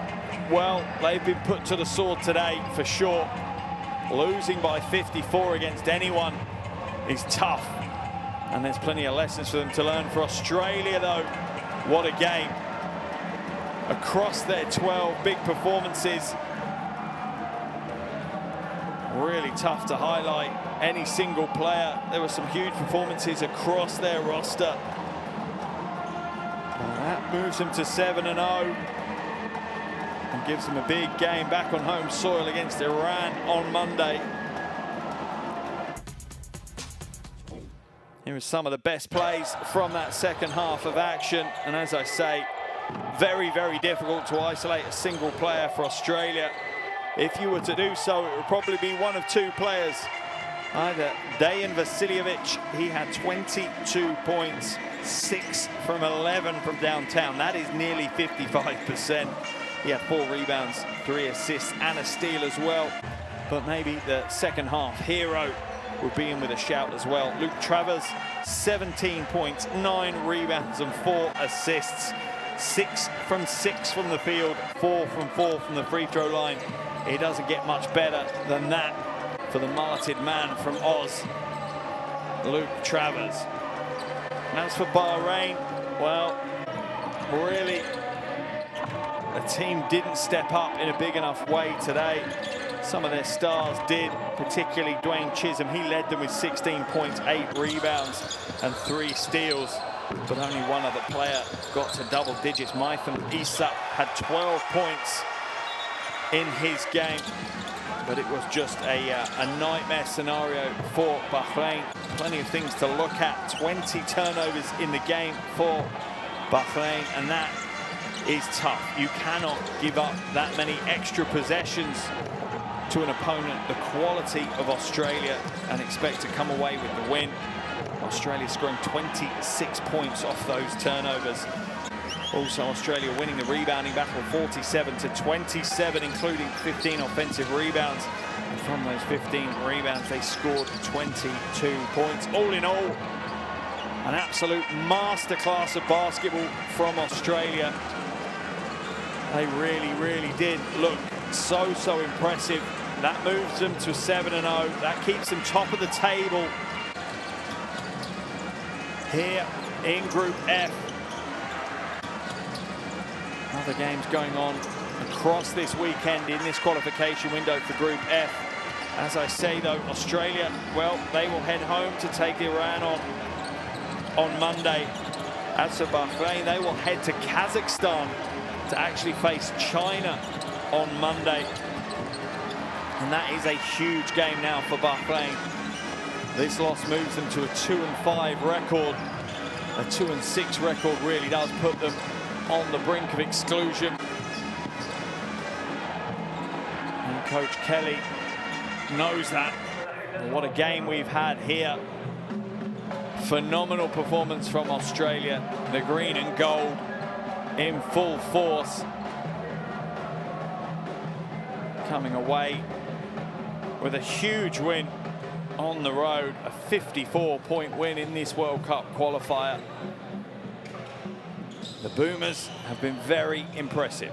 well, they've been put to the sword today for sure. Losing by 54 against anyone is tough, and there's plenty of lessons for them to learn. For Australia, though, what a game. Across their 12 big performances. Really tough to highlight any single player. There were some huge performances across their roster. And that moves them to 7-0 and gives them a big game back on home soil against Iran on Monday. Here are some of the best plays from that second half of action. And as I say, very, very difficult to isolate a single player for Australia. If you were to do so, it would probably be one of 2 players. Either Dejan Vasiljevic, he had 22 points, 6 from 11 from downtown. That is nearly 55%. He had 4 rebounds, 3 assists and a steal as well. But maybe the second half hero would be in with a shout as well. Luke Travers, 17 points, 9 rebounds and 4 assists. 6 from 6 from the field, 4 from 4 from the free throw line. It doesn't get much better than that for the mulleted man from Oz, Luke Travers. As for Bahrain, well, really, the team didn't step up in a big enough way today. Some of their stars did, particularly Dwayne Chisholm. He led them with 16 points, 8 rebounds, and 3 steals. But only one other player got to double digits. Maitham Issa had 12 points in his game. But it was just a nightmare scenario for Bahrain. Plenty of things to look at. 20 turnovers in the game for Bahrain, and that is tough. You cannot give up that many extra possessions to an opponent the quality of Australia and expect to come away with the win. Australia scoring 26 points off those turnovers. Also, Australia winning the rebounding battle 47-27, including 15 offensive rebounds. And from those 15 rebounds, they scored 22 points. All in all, an absolute masterclass of basketball from Australia. They really, really did look so impressive. That moves them to 7-0. That keeps them top of the table here in Group F. Other games going on across this weekend in this qualification window for Group F. As I say, though, Australia, well, they will head home to take Iran on Monday. As for Bahrain, they will head to Kazakhstan to actually face China on Monday. And that is a huge game now for Bahrain. This loss moves them to a 2-5 record. A 2-6 record really does put them on the brink of exclusion. And Coach Kelly knows that. What a game we've had here. Phenomenal performance from Australia. The green and gold in full force. Coming away with a huge win on the road. A 54-point win in this World Cup qualifier. The Boomers have been very impressive.